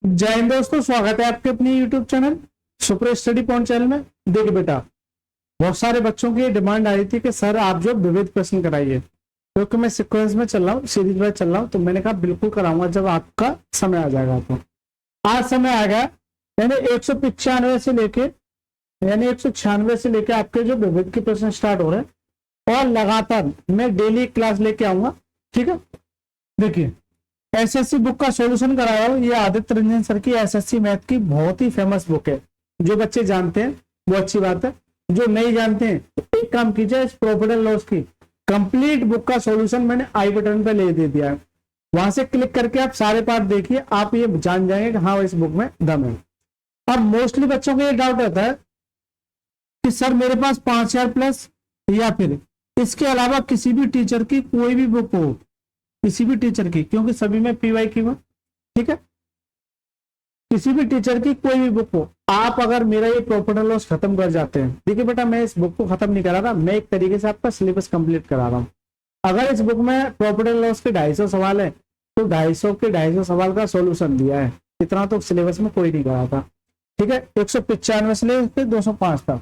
जय हिंद दोस्तों, स्वागत है आपके अपने YouTube channel super study point channel में। देखिए बेटा, बहुत सारे बच्चों की डिमांड आई थी कि सर आप जो विविध प्रश्न कराइए, क्योंकि मैं सीक्वेंस में चल रहा हूँ, सीरीज में चल रहा हूँ, तो मैंने कहा बिल्कुल कराऊंगा जब आपका समय आ जाएगा। तो आज समय आ गया, यानी 195 से लेके यानी 196 से लेके आपके जो विविध के प्रश्न स्टार्ट हो रहे हैं और लगातार मैं डेली क्लास लेके आऊंगा। ठीक है, देखिए एसएससी बुक का सॉल्यूशन कराया हूं। ये आदित्य रंजन सर की एसएससी मैथ की बहुत ही फेमस बुक है। जो बच्चे जानते हैं वो अच्छी बात है, जो नहीं जानते हैं तो एक काम कीजिए, इस प्रॉफिट एंड लॉस की कंप्लीट बुक का सॉल्यूशन मैंने आई बटन पे ले दे दिया है। वहां से क्लिक करके आप सारे पार्ट देखिए, आप ये जान जाएंगे कि हाँ इस बुक में दम है। अब मोस्टली बच्चों को ये डाउट रहता है कि सर मेरे पास 5000 प्लस या फिर इसके अलावा किसी भी टीचर की कोई भी बुक हो, किसी भी टीचर की, क्योंकि सभी में पीवाई की हुआ। ठीक है, किसी भी टीचर की कोई भी बुक हो, आप अगर मेरा ये प्रॉफिट एंड लॉस खत्म कर जाते हैं। देखिए बेटा, मैं इस बुक को खत्म नहीं करा रहा, मैं एक तरीके से आपका सिलेबस कंप्लीट करा रहा हूं। अगर इस बुक में प्रॉफिट एंड लॉस के 250 सवाल है तो 250 सवाल का सॉल्यूशन दिया है। इतना तो सिलेबस में कोई नहीं करा था। ठीक है, 195 से लेकर 205 तक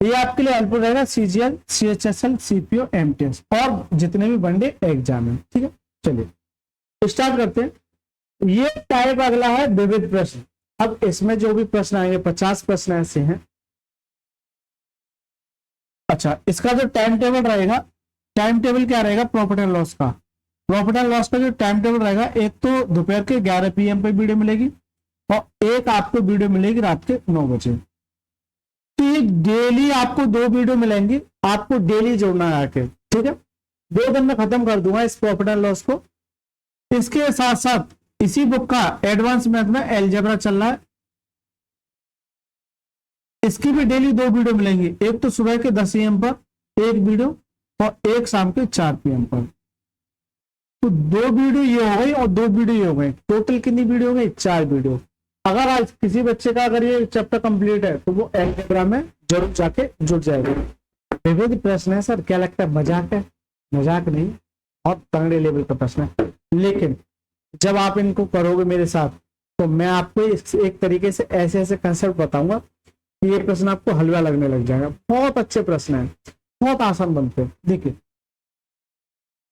ये आपके लिए हेल्पफुल रहेगा। सीजीएल, सीएचएसएल, सीपीओ, एमटीएस और जितने भी वनडे एग्जाम है। ठीक है, चलिए स्टार्ट करते हैं। ये टाइप अगला है विविध प्रश्न। अब इसमें जो भी प्रश्न आएंगे 50 प्रश्न ऐसे हैं। अच्छा, इसका जो टाइम टेबल रहेगा, टाइम टेबल क्या रहेगा प्रॉफिट एंड लॉस का? प्रॉफिट एंड लॉस का जो टाइम टेबल रहेगा, एक तो दोपहर के 11 PM पे वीडियो मिलेगी और एक आपको वीडियो मिलेगी रात के 9 बजे। तो डेली आपको 2 वीडियो मिलेंगी, आपको डेली जोड़ना है आके। ठीक है, 2 दिन में खत्म कर दूंगा इस प्रॉफिट एंड लॉस को। इसके साथ साथ इसी बुक का एडवांस मैथ में अलजेब्रा चल रहा है, इसकी भी डेली 2 वीडियो मिलेंगी। एक तो सुबह के 10 AM पर एक वीडियो और एक शाम के 4 PM पर। तो 2 वीडियो ये हो गई और 2 वीडियो ये हो गई, टोटल कितनी वीडियो हो गई? 4 वीडियो। अगर आज किसी बच्चे का अगर ये चैप्टर कंप्लीट है तो वो अलजेब्रा में जरूर जाके जुड़ जाएगा। विविध प्रश्न है सर, क्या लगता है मजाक है? मजाक नहीं, बहुत तगड़े लेवल का प्रश्न है। लेकिन जब आप इनको करोगे मेरे साथ तो मैं आपको एक तरीके से ऐसे ऐसे कंसेप्ट बताऊंगा कि ये प्रश्न आपको हलवा लगने लग जाएगा। बहुत अच्छे प्रश्न है, बहुत आसान बनते हैं। देखिए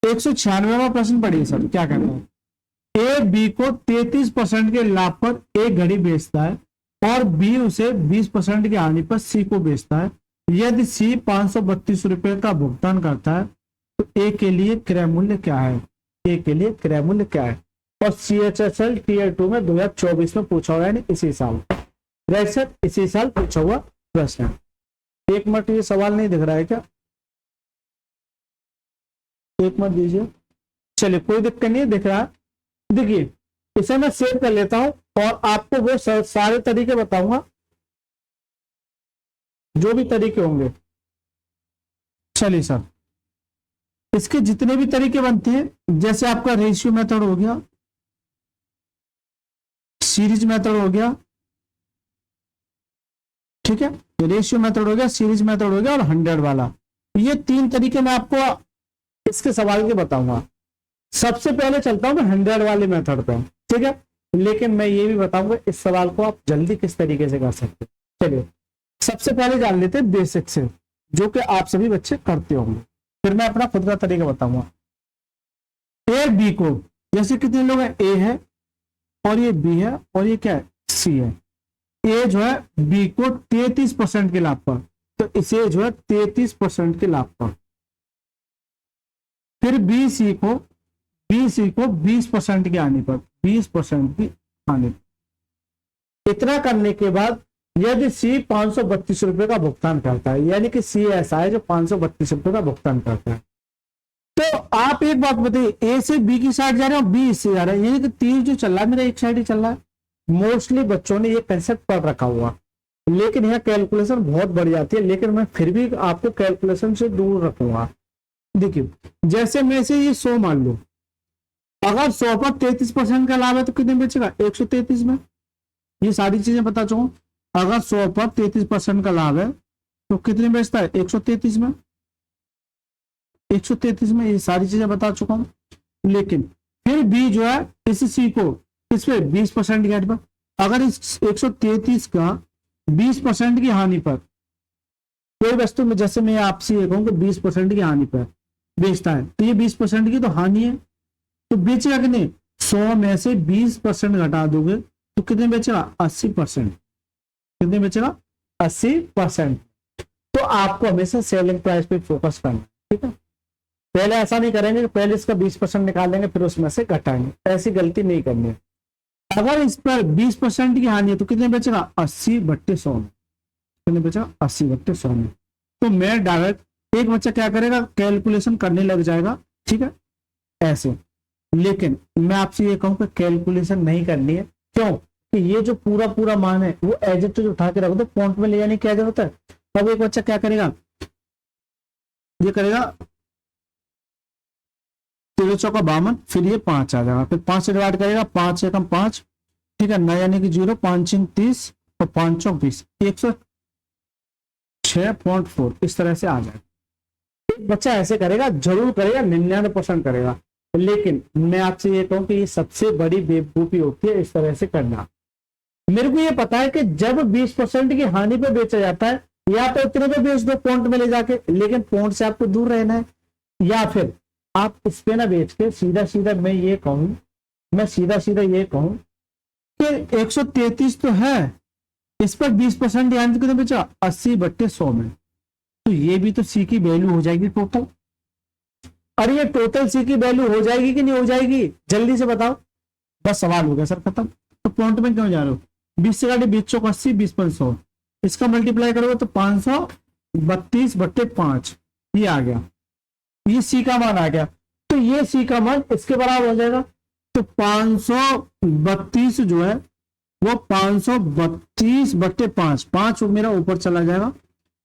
196वां प्रश्न पढ़िए सर, क्या कहता है? ए बी को 33% के लाभ पर एक घड़ी बेचता है और बी उसे 20% की हानि पर सी को बेचता है। यदि सी 532 रुपए का भुगतान करता है तो ए के लिए क्रय मूल्य क्या है? ए के लिए क्रय मूल्य क्या है? और सीएचएसएल टीयर 2 में 2024 में पूछा हुआ है, यानी इसी साल। सर इसी साल पूछा हुआ प्रश्न है। एक मिनट, ये सवाल नहीं दिख रहा है क्या? एक मिनट दीजिए। चलिए कोई दिक्कत नहीं है, दिख रहा है। देखिए इसे मैं सेव कर लेता हूं और आपको वो सारे तरीके बताऊंगा जो भी तरीके होंगे। चलिए सर, इसके जितने भी तरीके बनते हैं, जैसे आपका रेशियो मेथड हो गया, सीरीज मेथड हो गया, ठीक है, रेशियो मेथड हो गया, सीरीज मेथड हो गया और 100 वाला, ये 3 तरीके मैं आपको इसके सवाल के बताऊंगा। सबसे पहले चलता हूं मैं 100 वाले मेथड पे। ठीक है, लेकिन मैं ये भी बताऊंगा इस सवाल को आप जल्दी किस तरीके से कर सकते हैं। चलिए सबसे पहले जान लेते हैं बेसिक से, जो कि आप सभी बच्चे करते होंगे, फिर मैं अपना खुद का तरीका बताऊंगा। ए बी को, जैसे कितने लोग हैं? ए है और ये बी है और ये क्या है? सी है। ए जो है बी को 33% के लाभ पर, तो इसे जो है 33% के लाभ पर। फिर बी सी को 20% की हानि पर, 20% की हानि पर। इतना करने के बाद यदि सी 532 रुपए का भुगतान करता है, यानी कि सी ऐसा है जो 532 रुपए का भुगतान करता है, तो आप एक बात बताइए, ए से बी की साइड जा रहे हैं और बी इससे जा रहे हैं, यानी कि तीर जो चल रहा है मेरा एक साइड ही चल रहा है। मोस्टली बच्चों ने ये कंसेप्ट पढ़ रखा हुआ, लेकिन यहाँ कैलकुलेशन बहुत बढ़ जाती है, लेकिन मैं फिर भी आपको कैलकुलेशन से दूर रखूंगा। देखिए जैसे मैं से ये 100 मान लो, अगर 100 पर 33% का लाभ है तो कितने बेचेगा? 133 में। ये सारी चीजें बता चुका हूं। अगर 100 पर 33% का लाभ है तो कितने बेचता है? 133 में। 133 में ये सारी चीजें बता चुका हूं। लेकिन फिर बी जो है इस सी को इस पे 20% की हानि पर, अगर इस 133 का 20% की हानि पर कोई वस्तु में, जैसे मैं आपसे ये कहूं कि 20% की हानि पर बेचता है, तो ये 20% की तो हानि है, तो बेचेगा कितने? 100 में से 20% घटा दोगे तो कितने बेचेगा? 80%। कितने बेचेगा? 80%। तो आपको हमेशा सेलिंग प्राइस पे फोकस करना है, ठीक है। पहले ऐसा नहीं करेंगे कि पहले इसका 20% निकालेंगे फिर उसमें से घटाएंगे, ऐसी गलती नहीं करनी है। अगर इस पर 20% की हानि है तो कितने बेचेगा? 80/100 में। कितने बेचेगा? 80/100 में। तो मैं डायरेक्ट, एक बच्चा क्या करेगा, कैलकुलेशन करने लग जाएगा, ठीक है, ऐसे। लेकिन मैं आपसे ये कहूं कि कैलकुलेशन नहीं करनी है। क्यों? कि ये जो पूरा पूरा मान है वो एज इट इज उठा के रख दो, फॉन्ट में ले जाने की क्या जरूरत है। तब एक बच्चा क्या करेगा, ये करेगा 13 चौका 52, फिर ये 5 आ जाएगा, फिर 5 से डिवाइड करेगा, 5 एकम 5, ठीक है, 9 यानी कि 0, 5 3 30 और 5 चौक 20, 106.4 इस तरह से आ जाएगा। बच्चा ऐसे करेगा, जरूर करेगा, 99% करेगा। लेकिन मैं आपसे ये कहूं कि ये सबसे बड़ी बेवकूफी होती है इस तरह से करना। मेरे को ये पता है कि जब 20% की हानि पे बेचा जाता है, या तो इतने पे बेच दो पॉइंट में ले जाके, लेकिन पॉइंट से आपको दूर रहना है, या फिर आप इस पे ना बेच के सीधा सीधा मैं ये कहूं कि 133 तो है, इस पर 20% यानी कितने बेचा? 80/100 में। तो ये भी तो सी की वैल्यू हो जाएगी टोटल। अरे ये टोटल सी की वैल्यू हो जाएगी कि नहीं हो जाएगी? जल्दी से बताओ। बस सवाल हो गया सर, खत्म। तो पॉइंट में क्यों जा रहे हो? 20 से काटे 20 चौक 80, 20/100, इसका मल्टीप्लाई करोगे तो 532/5 ये आ गया, ये सी का मान आ गया। तो ये सी का मान इसके बराबर हो जाएगा। तो 532 जो है वो 532/5, 5 मेरा ऊपर चला जाएगा।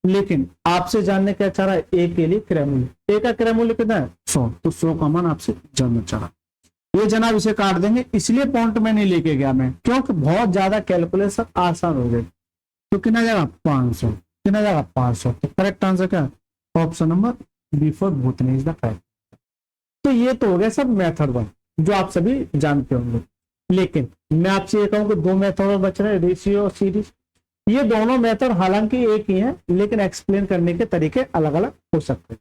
लेकिन आपसे जानने क्या चाह रहा है? ए के लिए क्रय मूल्य, ए का क्रय मूल्य कितना है? 100, तो 100 का मान आपसे जानना चाह रहा। ये जनाब इसे काट देंगे, इसलिए पॉइंट में नहीं लेके गया मैं, क्योंकि बहुत ज्यादा कैलकुलेशन आसान हो गए। तो कितना जाएगा? 500। कितना जाएगा? 500। तो करेक्ट आंसर क्या है? ऑप्शन नंबर बी फॉर भूतनी इज द करेक्ट। तो ये तो हो गया सब मेथड 1 जो आप सभी जानते होंगे। लेकिन मैं आपसे ये कहूं कि 2 मेथड बच रहे हैं, रेशियो और सीरीज। ये दोनों मेथड हालांकि एक ही हैं, लेकिन एक्सप्लेन करने के तरीके अलग अलग हो सकते हैं।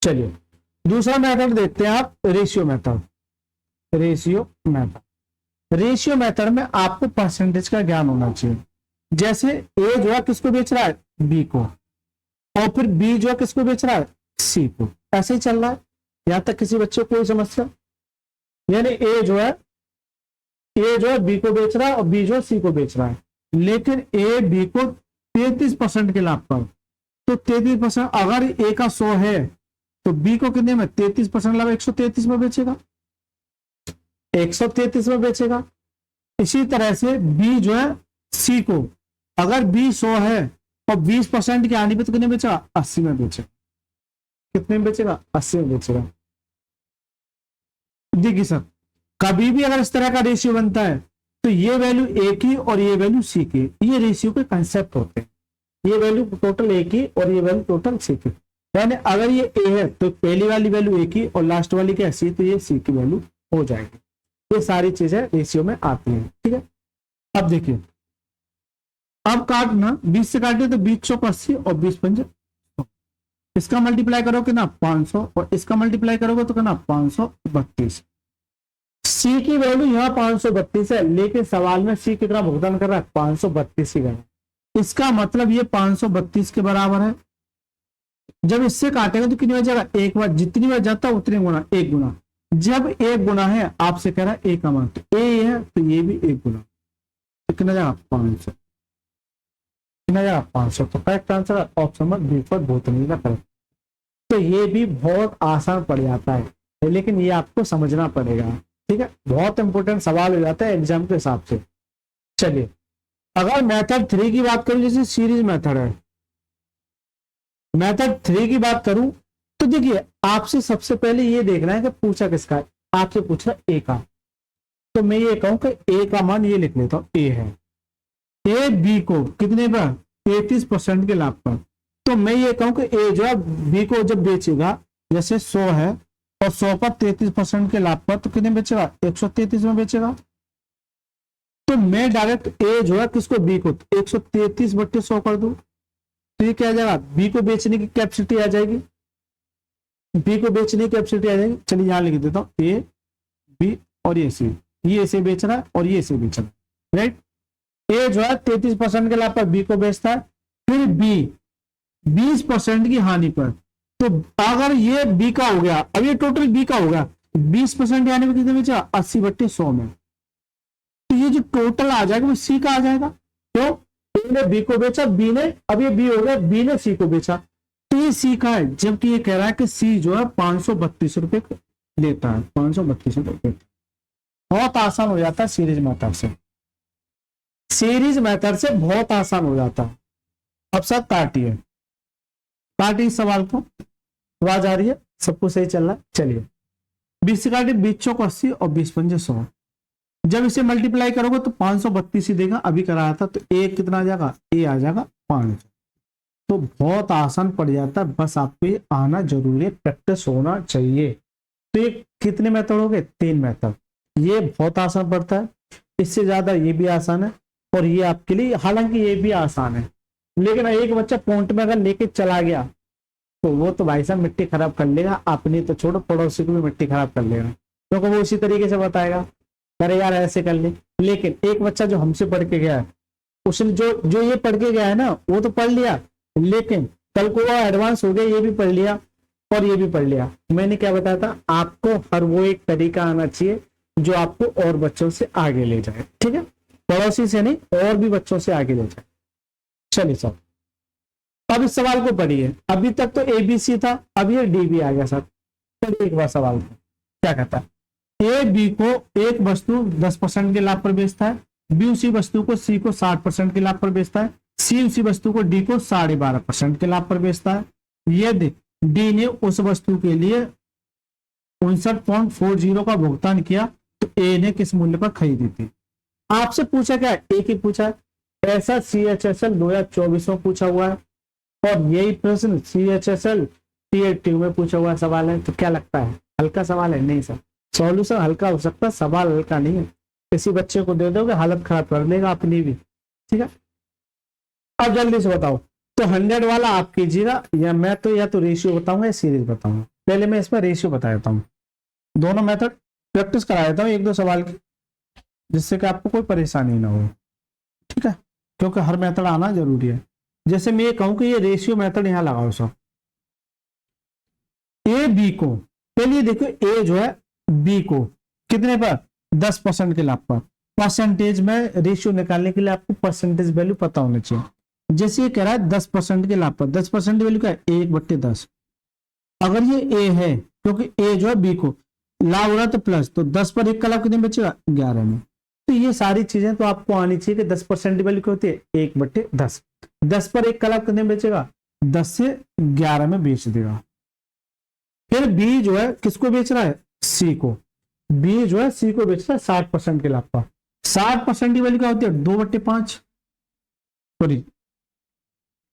चलिए दूसरा मेथड देखते हैं आप, रेशियो मेथड। रेशियो मेथड में आपको परसेंटेज का ज्ञान होना चाहिए। जैसे ए जो है किसको बेच रहा है? बी को, और फिर बी जो है किसको बेच रहा है? सी को। ऐसे ही चल रहा है, यहां तक किसी बच्चे को कोई समस्या? यानी ए जो है बी को बेच रहा है और बी जो है सी को बेच रहा है, लेकिन ए बी को 33% के लाभ पर। तो 33%, अगर ए का 100 है तो बी को कितने में? 33% लाभ, 133 में बेचेगा, 133 में बेचेगा। इसी तरह से बी जो है सी को, अगर बी 100 है और 20% की हानि पे तो कितने बेचेगा? 80 में बेचेगा। कितने में बेचेगा? 80 में बेचेगा। देखिए सर, कभी भी अगर इस तरह का रेशियो बनता है तो ये वैल्यू ए की और ये वैल्यू सी की, ये रेशियो के कंसेप्ट होते हैं। ये वैल्यू टोटल ए की और ये वैल्यू टोटल सी की। यानी अगर ये ए है तो पहली वाली वैल्यू ए की और लास्ट वाली क्या सी, तो ये सी की वैल्यू हो जाएगी। ये सारी चीजें रेशियो में आती हैं, ठीक है। अब देखिए, अब काटना, 20 से काटे तो 20 चौक 80 और 20 पंजे, इसका मल्टीप्लाई करोगे ना 500 और इसका मल्टीप्लाई करोगे तो कितना? 532। सी की वैल्यू यहाँ 532 है, लेकिन सवाल में सी कितना भुगतान कर रहा है? 532 ही है। इसका मतलब ये 532 के बराबर है। जब इससे काटेगा तो कितनी बार जाएगा? एक बार। जितनी बार जाता है उतनी गुना, एक गुना। जब एक गुना है, आपसे कह रहा है ए का मान, तो ए है तो ये भी एक गुना, तो कितना जाएगा? 500। कितना जाएगा? 500। तो correct answer option number B पर भूतनी का करेक्ट। तो ये भी बहुत आसान पड़ जाता है, लेकिन ये आपको समझना पड़ेगा, ठीक है। बहुत इंपॉर्टेंट सवाल हो जाता है एग्जाम के हिसाब से। चलिए, अगर मेथड 3 की बात करूं, जैसे सीरीज मेथड है, मेथड 3 की बात करूं तो देखिए, आपसे सबसे पहले ये देखना है कि पूछा किसका है। आपसे पूछ रहा ए का, तो मैं ये कहूं कि ए का मान ये लिख लेता हूं, ए है। ए बी को कितने पर? 33% के लाभ पर। तो मैं ये कहूं कि ए जो है बी को जब बेचेगा, जैसे 100 है और 100 पर 33% के लाभ पर, तो कितने बेचेगा? 133 में बेचेगा। तो मैं डायरेक्ट ए जो है किसको, बी को 133/100 कर दूं, तो ये क्या आ जाएगा, बी को बेचने की कैपेसिटी आ जाएगी, बी को बेचने की कैपेसिटी आ जाएगी। चलिए यहां लिख देता हूं, ए बी और ये सी, ये ऐसे बेच रहा है और ये ऐसे बेच रहा है, राइट। ए जो है 33% के लाभ पर बी को बेचता है, फिर बी 20% की हानि पर। तो अगर ये बी का हो गया, अब ये टोटल बी का हो गया, 20% यानी में कितने बेचा, 80/100 में। तो ये जो टोटल आ जाएगा वो सी का आ जाएगा। क्यों, ए ने बी को बेचा, बी ने, अब ये बी हो गया, बी ने सी को बेचा, तो ये सी का है। जबकि ये कह रहा है कि सी जो है 532 रुपए लेता है, 532 रुपए। बहुत आसान हो जाता है सीरीज मेथड से, सीरीज मेथड से बहुत आसान हो जाता है। अब सब काटिए, काटिए इस सवाल को, आवाज आ रही है, सब कुछ सही चल रहा है। चलिए 20 से काटिए, 20 चौक 80 और 20 पंजे 100। जब इसे मल्टीप्लाई करोगे तो 532 ही देगा, अभी कराया था। तो ए कितना आ जाएगा, ए आ जाएगा 5। तो बहुत आसान पड़ जाता है, बस आपको ये आना जरूरी है, प्रैक्टिस होना चाहिए। तो ये कितने मेथड हो गए, 3 मेथड। ये बहुत आसान पड़ता है, इससे ज्यादा ये भी आसान है, और ये आपके लिए, हालांकि ये भी आसान है, लेकिन एक बच्चा पॉइंट में अगर लेके चला गया तो वो तो भाई साहब मिट्टी खराब कर लेगा, अपनी तो छोड़ो पड़ोसी को भी मिट्टी खराब कर लेगा, क्योंकि वो उसी तरीके से बताएगा, अरे यार ऐसे कर ले। लेकिन एक बच्चा जो हमसे पढ़ के गया है, उसने जो ये पढ़ के गया है ना, वो तो पढ़ लिया, लेकिन कल को वो एडवांस हो गया, ये भी पढ़ लिया और ये भी पढ़ लिया। मैंने क्या बताया था आपको, हर वो एक तरीका आना चाहिए जो आपको और बच्चों से आगे ले जाए, ठीक है, पड़ोसी से नहीं, और भी बच्चों से आगे ले जाए। चलिए सर, अब इस सवाल को पढ़िए। अभी तक तो ए बी सी था, अब ये डी बी आ गया सर। चलिए एक बार सवाल को क्या कहता है, ए बी को एक वस्तु 10% के लाभ पर बेचता है, बी उसी वस्तु को सी को 60% के लाभ पर बेचता है, सी उसी वस्तु को डी को 12.5% के लाभ पर बेचता है। यदि डी ने उस वस्तु के लिए 59.40 का भुगतान किया तो ए ने किस मूल्य पर खरीदी थी। आपसे पूछा क्या है, एक ही पूछा है, ऐसा CHSL 2024 में पूछा हुआ है, और यही प्रश्न CHSL TAT में पूछा हुआ सवाल है। तो क्या लगता है हल्का सवाल है? नहीं सर, सॉल्यूशन हल्का हो सकता है, सवाल हल्का नहीं है। किसी बच्चे को दे दोगे हालत खराब कर लेगा अपनी भी, ठीक है। अब जल्दी से बताओ, तो 100 वाला आप कीजिएगा, या मैं तो या तो रेशियो बताऊंगा या सीरीज बताऊंगा। पहले मैं इसमें रेशियो बता देता हूँ, दोनों मेथड प्रैक्टिस करा देता हूँ 1-2 सवाल की, जिससे कि आपको कोई परेशानी ना हो, ठीक है, क्योंकि हर मेथड आना जरूरी है। जैसे मैं ये कहूं कि ये रेशियो मेथड यहां लगाओ सब, ए बी को, पहले देखो ए जो है बी को कितने पर, 10% के लाभ पर। परसेंटेज में रेशियो निकालने के लिए आपको परसेंटेज वैल्यू पता होना चाहिए। जैसे ये कह रहा है 10% के लाभ पर, 10% वैल्यू क्या है, 1/10। अगर ये ए है, क्योंकि ए जो है बी को लाभ हो रहा है तो प्लस, तो 10 पर 1 का लाभ कितने बचेगा, 11 में। तो ये सारी चीजें तो आपको आनी चाहिए कि 10% वैल्यू क्या होती है, 1/10। 10 पर 1 का लाभ कितने बेचेगा, 10 से 11 में बेच देगा। फिर बी जो है किसको बेच रहा है, सी को। बी जो है सी को बेच रहा है 60% के लाभ पर। 60% की वैल्यू क्या होती है, 2/5, सॉरी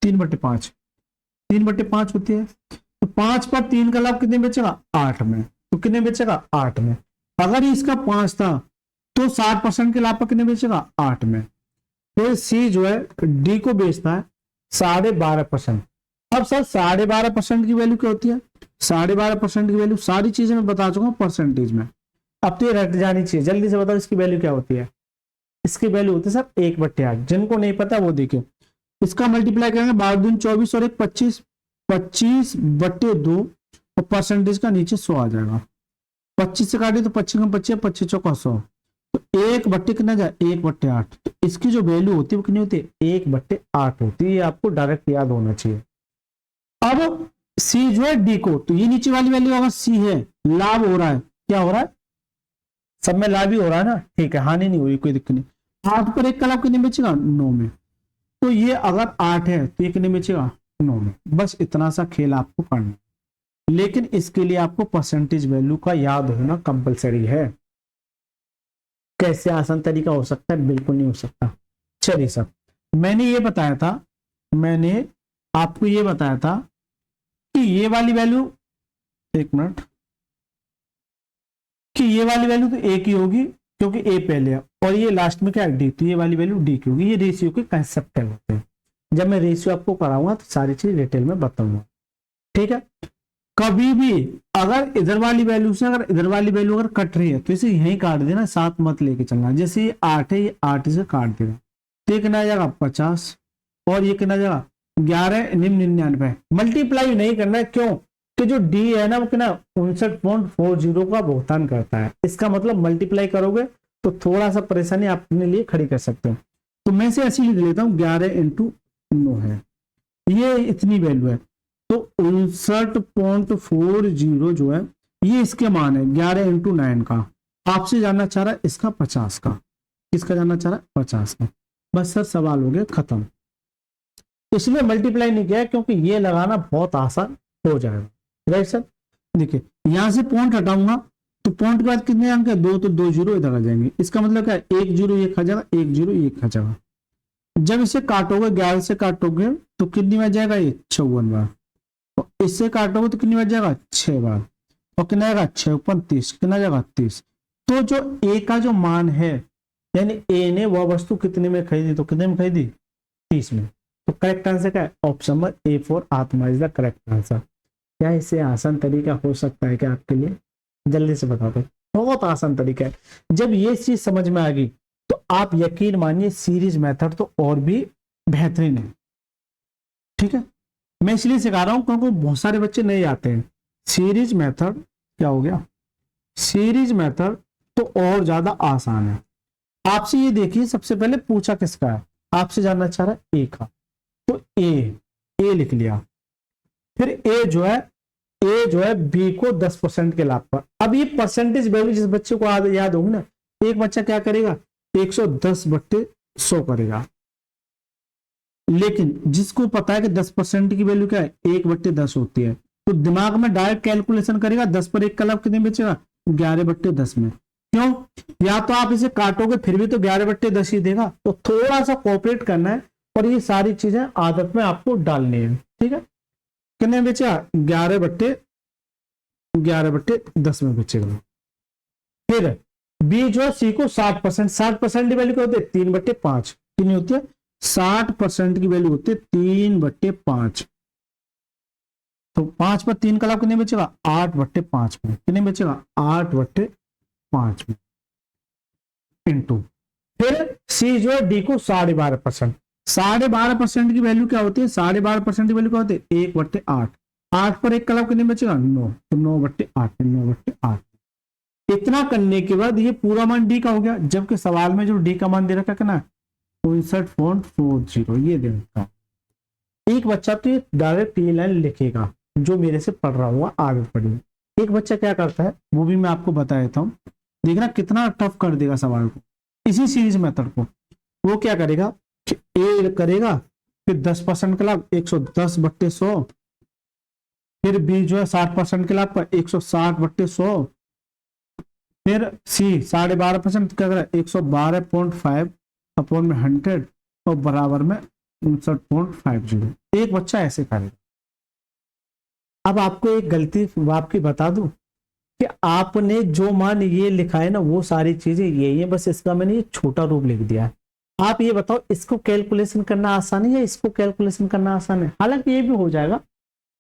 3/5, 3/5 होती है। तो 5 पर 3 का लाभ कितने बेचेगा, 8 में। तो कितने बेचेगा, 8 में। अगर इसका 5 था तो 60% के लाभ पर कितने बेचेगा, 8 में। फिर सी जो है डी को बेचता है 12.5%। अब सर 12.5% की वैल्यू क्या होती है, 12.5% की वैल्यू सारी चीजें मैं बता चुका हूं परसेंटेज में। अब तो ये रट जानी चाहिए, जल्दी से बताओ इसकी वैल्यू क्या होती है। इसकी वैल्यू होती है सर 1/8। जिनको नहीं पता वो देखिए, इसका मल्टीप्लाई करेंगे 12×24 और 1 25, 25/2 और परसेंटेज का नीचे 100 आ जाएगा। 25 से काटे तो 25 का 25, 25 चौका 100, तो 1/, कितना जाए 1/8। तो इसकी जो वैल्यू होती है वो कितनी होती है, 1/8 होती है। ये आपको डायरेक्ट याद होना चाहिए। अब सी जो है डी को, तो ये नीचे वाली वैल्यू अगर सी है, लाभ हो रहा है, क्या हो रहा है, सब में लाभ ही हो रहा है ना, ठीक है, हानि नहीं हुई, कोई दिक्कत नहीं। 8 पर 1 का लाभ कितने बेचेगा, 9 में। तो ये अगर 8 है तो ये कितने बेचेगा, 9 में। बस इतना सा खेल आपको करना, लेकिन इसके लिए आपको परसेंटेज वैल्यू का याद होना कंपलसरी है। कैसे आसान तरीका हो सकता है, बिल्कुल नहीं हो सकता। चलिए सर, मैंने ये बताया था, मैंने आपको ये बताया था कि ये वाली वैल्यू, एक मिनट, कि ये वाली वैल्यू तो एक ही होगी क्योंकि ए पहले है और ये लास्ट में क्या है डी, तो ये वाली वैल्यू डी की होगी। ये रेशियो के कंसेप्ट होते हैं। जब मैं रेशियो आपको कराऊंगा तो सारी चीज डिटेल में बताऊंगा, ठीक है। कभी भी अगर इधर वाली वैल्यू से अगर इधर वाली वैल्यू अगर कट रही है तो इसे यहीं काट देना, साथ मत लेके चलना। जैसे ये 8 है, ये 8 से काट देगा तो ये कितना आ जाएगा 50 और ये कितना आ जाएगा 11 99। मल्टीप्लाई नहीं करना है, क्यों कि जो डी है ना वो कितना 59.40 का भुगतान करता है। इसका मतलब मल्टीप्लाई करोगे तो थोड़ा सा परेशानी आप अपने लिए खड़ी कर सकते हो। तो मैं से ऐसे लिख लेता हूँ 11 × 9 है, ये इतनी वैल्यू है। तो 59.40 जो है ये इसके मान है 11 × 9 का। आपसे जानना चाह रहा है इसका 50 का, किसका जानना चाह रहा है 50 का। बस सर सवाल हो गया खत्म। इसलिए मल्टीप्लाई नहीं किया क्योंकि ये लगाना बहुत आसान हो जाएगा, राइट सर। देखिए यहां से पॉइंट हटाऊंगा तो पॉइंट के बाद कितने अंक है 2, तो 2 जीरो इधर आ जाएंगे। इसका मतलब क्या है 1 जीरो ये खा जाएगा, 1 जीरो ये खा जाएगा। जब इसे काटोगे 11 से काटोगे तो कितनी बार जाएगा ये 54 बार, और इससे काटोगे तो कितनी बार जाएगा 6 बार, और कितना आएगा 6 × 30 कितना जाएगा 30। तो जो ए का जो मान है यानी ए ने वह वस्तु कितने में खरीदी, तो कितने में खरीदी 30 में। तो करेक्ट आंसर क्या है ऑप्शन नंबर ए फॉर आत्मा इज द करेक्ट आंसर। क्या इससे आसान तरीका हो सकता है क्या आपके लिए? जल्दी से बता दो। बहुत आसान तरीका है। जब ये चीज समझ में आ गई तो आप यकीन मानिए सीरीज मेथड तो और भी बेहतरीन है, ठीक है। मैं इसलिए सिखा रहा हूं क्योंकि बहुत सारे बच्चे नहीं आते हैं। सीरीज मेथड क्या हो गया, सीरीज मेथड तो और ज्यादा आसान है। आपसे ये देखिए सबसे पहले पूछा किसका है, आपसे जानना चाह रहा है ए का, तो ए लिख लिया। फिर ए जो है बी को 10% के लाभ पर। अब ये परसेंटेज वैल्यू जिस बच्चे को याद होगी ना, एक बच्चा क्या करेगा 110/100 करेगा, लेकिन जिसको पता है कि 10% की वैल्यू क्या है 1/10 होती है, तो दिमाग में डायरेक्ट कैलकुलेशन करेगा 10 पर 1 का लाभ कितने बचेगा 11/10 में। क्यों? या तो आप इसे काटोगे फिर भी तो 11/10 ही देगा। तो थोड़ा सा कोऑपरेट करना है और ये सारी चीजें आदत में आपको डालनी है, ठीक है। कितने बचेगा 11/10 में बचेगा। फिर बी जो है सी को 60% की वैल्यू क्या होती है 3/5 कितनी होती है 60% की वैल्यू होती है 3/5। तो 5 पर 3 का लाभ कितने बचेगा 8/5 में, कितने बचेगा 8/5 में इंटू। फिर सी जो है डी को 12.5%। 12.5% की वैल्यू क्या होती है 12.5% की वैल्यू क्या होती है 1/8। 8 पर 1 का लाभ कितने बचेगा 9, तो 9/8। इतना करने के बाद ये पूरा मान डी का हो गया, जबकि सवाल में जो डी का मान दे रखा है ना 59.40 ये दे रखा है। एक बच्चा तो ये डायरेक्ट ये लाइन लिखेगा जो मेरे से पढ़ रहा हुआ आदत पड़ी। एक बच्चा क्या करता है वो भी मैं आपको बता देता हूँ, देखना कितना टफ कर देगा सवाल को। इसी सीरीज मेथड को वो क्या करेगा कि ए करेगा, फिर 10% का लाभ 110/100, फिर बी जो है 60% के लाभ पर 160/100, फिर सी 12.5% क्या करेगा 112.5/100 और बराबर में 59.50। एक बच्चा ऐसे करेगा। अब आपको एक गलती आपकी बता दूं कि आपने जो मान ये लिखा है ना वो सारी चीजें यही है, बस इसका मैंने ये छोटा रूप लिख दिया है। आप ये बताओ इसको कैलकुलेशन करना आसान है या इसको कैलकुलेशन करना आसान है? हालांकि ये भी हो जाएगा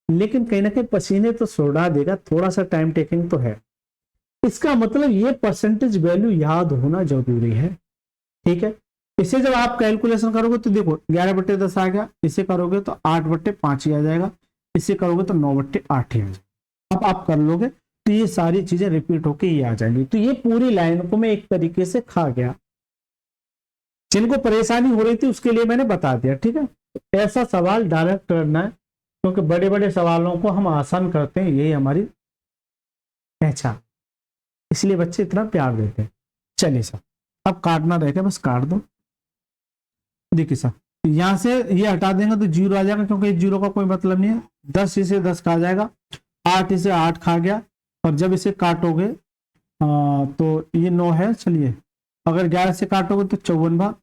लेकिन कहीं ना कहीं पसीने तो छोड़ा देगा, थोड़ा सा टाइम टेकिंग तो है। इसका मतलब ये परसेंटेज वैल्यू याद होना जरूरी है, ठीक है। इसे जब आप कैलकुलेशन करोगे तो देखो 11/10 आ गया, इसे करोगे तो 8/5 ही आ जाएगा, इसे करोगे तो 9/8 ही आ जाएगा। अब आप कर लोगे तो ये सारी चीजें रिपीट होके ये आ जाएंगी। तो ये पूरी लाइन को मैं एक तरीके से खा गया। जिनको परेशानी हो रही थी उसके लिए मैंने बता दिया, ठीक है। ऐसा सवाल डायरेक्ट करना है क्योंकि बड़े बड़े सवालों को हम आसान करते हैं, यही हमारी पहचान, इसलिए बच्चे इतना प्यार देते हैं। चलिए सर अब काटना रहेगा, बस काट दो। देखिए सर यहां से ये हटा देंगे तो 0 आ जाएगा क्योंकि 0 का कोई मतलब नहीं है। 10 इसे 10 खा जाएगा, 8 इसे 8 खा गया, और जब इसे काटोगे तो ये 9 है। चलिए अगर 11 से काटोगे तो 54 बार,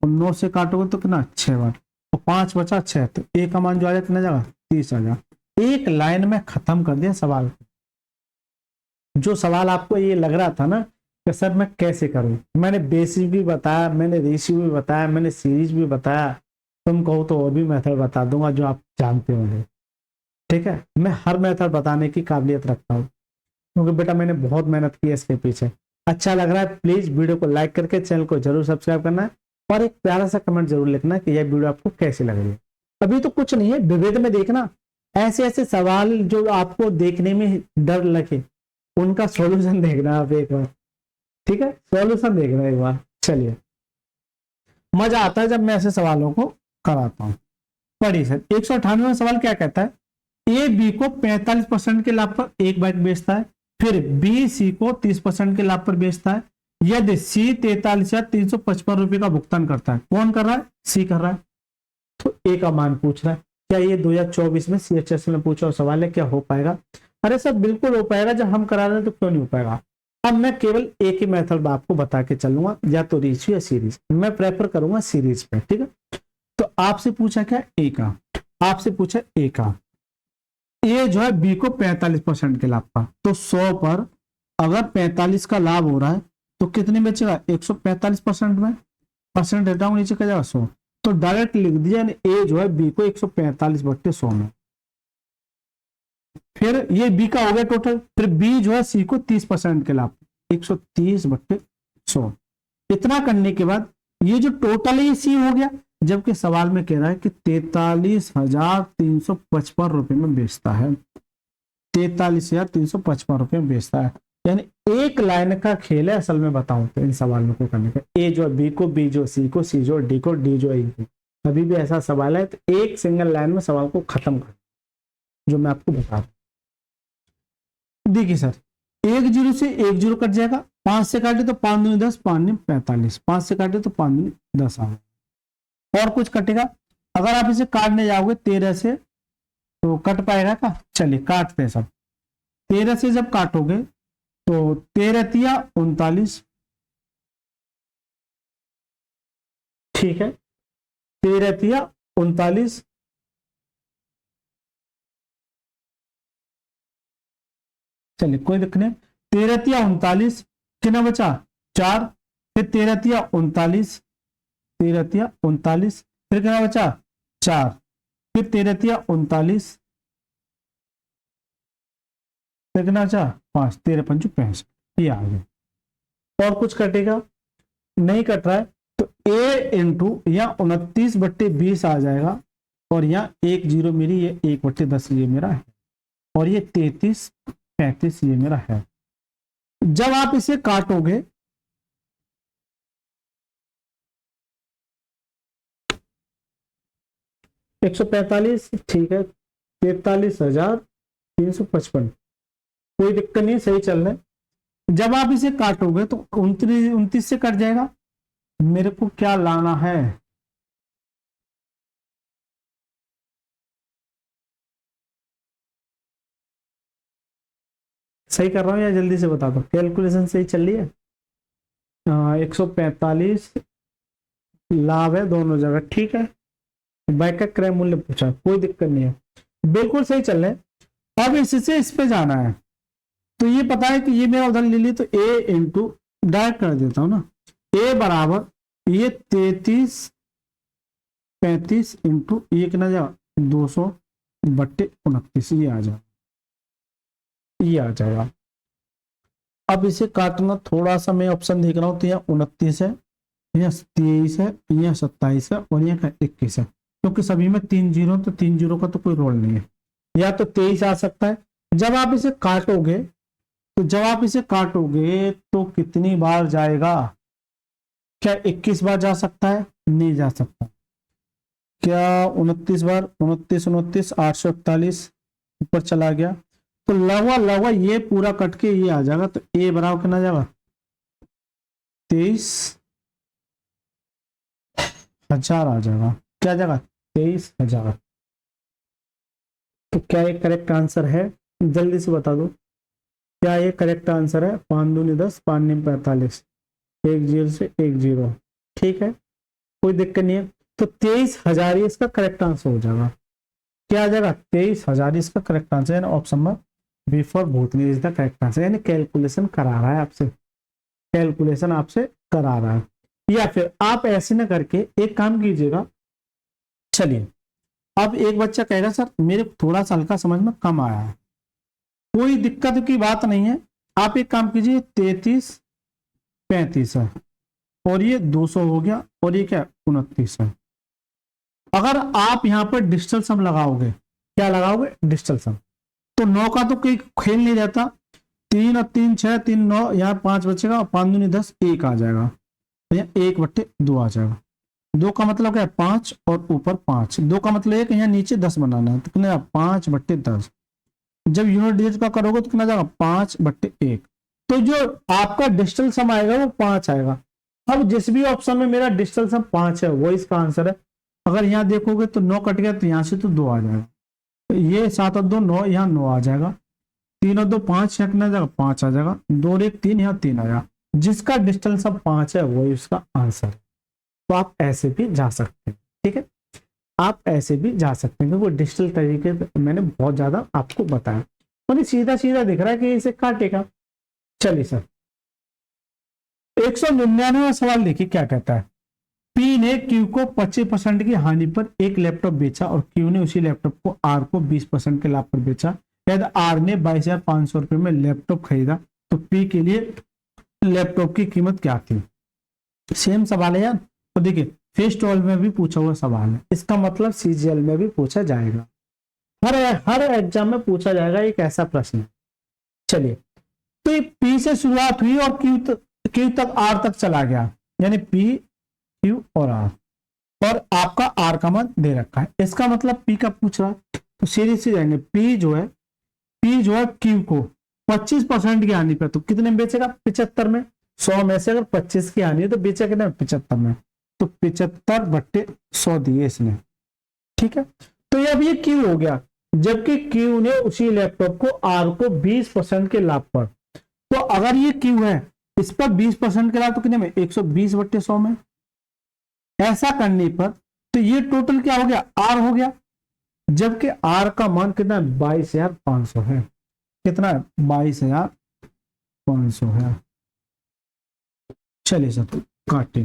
और 9 से काटोगे तो कितना 6 बार, और 5 बचा 6, तो ए का मान जो आ जाए कितना जाएगा 30 आ जाएगा। एक लाइन में खत्म कर दिया सवाल। जो सवाल आपको ये लग रहा था ना कि सर मैं कैसे करूं। मैंने बेसिक भी बताया, मैंने रेशियो भी बताया, मैंने सीरीज भी बताया, तुम कहो तो और भी मेथड बता दूंगा जो आप जानते होंगे। ठीक है, मैं हर मेथड बताने की काबिलियत रखता हूँ, क्योंकि बेटा मैंने बहुत मेहनत की है इसके पीछे। अच्छा लग रहा है, प्लीज वीडियो को लाइक करके चैनल को जरूर सब्सक्राइब करना है, और एक प्यारा सा कमेंट जरूर लिखना कि यह वीडियो आपको कैसी लग रही है। अभी तो कुछ नहीं है, विविध में देखना ऐसे ऐसे सवाल जो आपको देखने में डर लगे, उनका सॉल्यूशन देखना आप एक बार। ठीक है, सॉल्यूशन देखना एक बार। चलिए, मजा आता है जब मैं ऐसे सवालों को कराता हूं। पढ़िए सर, 198वां सवाल क्या कहता है, ए बी को 45% के लाभ पर एक बाइक बेचता है, फिर बी सी को 30% के लाभ पर बेचता है, यदि सी 43,355 का भुगतान करता है। कौन कर रहा है? सी कर रहा है। तो ए का मान पूछ रहा है। क्या ये 2024 में CHS में पूछा सवाल है? क्या हो पाएगा? अरे सर बिल्कुल हो पाएगा, जब हम करा रहे हैं तो क्यों नहीं हो पाएगा। अब मैं केवल एक ही मेथड आपको बता के चलूंगा, या तो रेशियो या सीरीज। मैं प्रेफर करूंगा सीरीज पे। ठीक है, तो आपसे पूछा क्या? ए का। आपसे पूछा ए का, ए जो है बी को 45% के लाभ का, तो 100 पर अगर 45 का लाभ हो रहा है तो कितने बचेगा? 145% में परसेंट हटाऊं, नीचे क्या जाएगा? 100। तो डायरेक्ट लिख दिया ए जो है बी को 145/100 में। फिर ये बी का हो गया टोटल, फिर बी जो है सी को 30% के लाभ, 130/100। इतना करने के बाद ये जो टोटल है ये सी हो गया, जबकि सवाल में कह रहा है कि 43,355 रुपए में बेचता है। 43,355 रुपए में बेचता है, यानी एक लाइन का खेल है असल में बताऊं तो इन सवालों को करने का। ए जो बी को, बी जो सी को, सी जो डी को, डी जो ए को। कभी भी ऐसा सवाल है तो एक सिंगल लाइन में सवाल को खत्म कर, जो मैं आपको बता रहा हूं। देखिए सर, 1 0 से 1 0 कट जाएगा, 5 से काटे तो 5 दूनी 10, 5 9 45, 5 से काटे तो 5 दूनी 10 आ। और कुछ कटेगा? अगर आप इसे काटने जाओगे 13 से तो कट पाएगा क्या? चलिए काटते हैं सब। 13 से जब काटोगे तो 13 तिया 39, ठीक है, 13 तिया 39, चलिए कोई दिक्कत नहीं। 13 तिया 39, कितना बचा? 4, फिर 13 तिया 39, 13 तिया 39, फिर कितना बचा? 4, फिर 13 तिया 39, फिर कितना बचा? 5, 13 पंचू 65, ये आ गया। और कुछ कटेगा? नहीं कट रहा है, तो ए इंटू या 29/20 आ जाएगा, और यहाँ 1 0 मेरी, ये 1/10 ये मेरा है, और ये 33 35 ये मेरा है। जब आप इसे काटोगे, एक 145, ठीक है, 43,355, कोई दिक्कत नहीं, सही चल रहा है। जब आप इसे काटोगे तो 29 से कट जाएगा। मेरे को क्या लाना है? सही कर रहा हूं या जल्दी से बता दो? कैलकुलेशन सही चल रही है? 145 लाभ है दोनों जगह, ठीक है। बाइक का क्रय मूल्य पूछा, कोई दिक्कत नहीं है, बिल्कुल सही चल रहे हैं। अब इससे इस पे जाना है, तो ये पता है कि ये मेरा उदाहरण ले ली, तो ए इंटू डायरेक्ट कर देता हूं ना, ए बराबर ये 33 35 इंटू ये कितना जाएगा? 200/29, ये आ जाएगा, ये आ जाएगा। अब इसे काटना, थोड़ा सा मैं ऑप्शन देख रहा हूं, तो यहाँ 29 है, यहाँ 23 है, यहाँ 27 है, और यहाँ 21 है, क्योंकि सभी में 3 0, तो 3 0 का तो कोई रोल नहीं है। या तो 23 आ सकता है। जब आप इसे काटोगे, तो जब आप इसे काटोगे तो कितनी बार जाएगा? क्या 21 बार जा सकता है? नहीं जा सकता। क्या 29 बार? 29 29 841 ऊपर चला गया, तो लगभग ये पूरा कट के ये आ जाएगा, तो ए बराबर कितना जाएगा? 23,000 आ जाएगा। क्या जाएगा? 23,000। तो क्या ये करेक्ट आंसर है? जल्दी से बता दो, क्या ये करेक्ट आंसर है? 5 दूनी 10, 5 9 45, 1 0 से 1 0, ठीक है, कोई दिक्कत नहीं है। तो 23,000 इसका करेक्ट आंसर हो जाएगा। क्या आ जाएगा? 23,000 इसका करेक्ट आंसर, यानी ऑप्शन नंबर बी फॉर भूतनी इज द करेक्ट आंसर, यानी कैलकुलेशन करा रहा है आपसे। कैलकुलेशन आपसे करा रहा है। या फिर आप ऐसे ना करके एक काम कीजिएगा, चलिए अब एक बच्चा कहेगा सर मेरे थोड़ा सा हल्का समझ में कम आया है, कोई दिक्कत की बात नहीं है। आप एक काम कीजिए, 33 35 है और ये 200 हो गया और ये क्या 29 है। अगर आप यहां पर डिजिटल सम लगाओगे, क्या लगाओगे डिजिटल सम, तो 9 का तो कोई खेल नहीं रहता, 3 और 3 6, 3 9, यहाँ 5 बचेगा और 5 दूनी 10, 1 आ जाएगा, यहाँ 1/2 आ जाएगा। 2 का मतलब क्या है 5 और ऊपर 5, 2 का मतलब एक, यहाँ नीचे 10 बनाना है तो कितना 5/10। जब यूनिट डिजिट का करोगे तो कितना जाएगा 5/1। तो जो आपका डिजिटल सम आएगा वो 5 आएगा। अब जिस भी ऑप्शन में मेरा डिजिटल सम 5 है वो इसका आंसर है। अगर यहाँ देखोगे तो 9 कट गया तो यहाँ से तो 2 आ जाएगा, ये 7 और 2 9, यहाँ 9 आ जाएगा, 3 और 2 5, यहाँ कितना जाएगा 5 आ जाएगा, 2 और 1 3, यहाँ 3 आया। जिसका डिजिटल सम 5 है वही उसका आंसर है। तो आप ऐसे भी जा सकते हैं, ठीक है, आप ऐसे भी जा सकते हैं क्योंकि डिजिटल तरीके मैंने बहुत ज्यादा आपको बताया, मुझे सीधा सीधा दिख रहा है कि इसे काटेगा। चलिए सर 199वां सवाल देखिए क्या कहता है। पी ने क्यू को 25% की हानि पर एक लैपटॉप बेचा और क्यू ने उसी लैपटॉप को आर को 20% के लाभ पर बेचा। यदि आर ने 22,500 रुपए में लैपटॉप खरीदा तो पी के लिए लैपटॉप की कीमत क्या थी। सेम सवाल है यार, तो देखिए फेस 12 में भी पूछा हुआ सवाल है, इसका मतलब सीजीएल में भी पूछा जाएगा, हर एग्जाम में पूछा जाएगा एक ऐसा प्रश्न। चलिए तो ये पी से शुरुआत हुई और क्यू तक आर तक चला गया, यानी पी क्यू और आर, और आपका आर का मान दे रखा है, इसका मतलब पी का पूछ रहा है तो सीरीज से जाएंगे। पी जो है क्यू को 25% की हानि पे तो कितने में बेचेगा 75 में, 100 में से अगर 25 की हानि है तो बेचा कितने 75 में, तो 75/100 दिए इसने, ठीक है। तो अब ये क्यू हो गया, जबकि क्यू ने उसी लैपटॉप को आर को 20% के लाभ पर, तो अगर ये क्यू है इस पर 20% के लाभ तो कितने में 120/100 में। ऐसा करने पर तो ये टोटल क्या हो गया आर हो गया, जबकि आर का मान कितना 22,500 है, कितना है 22,500 है। चलिए सर तो काटे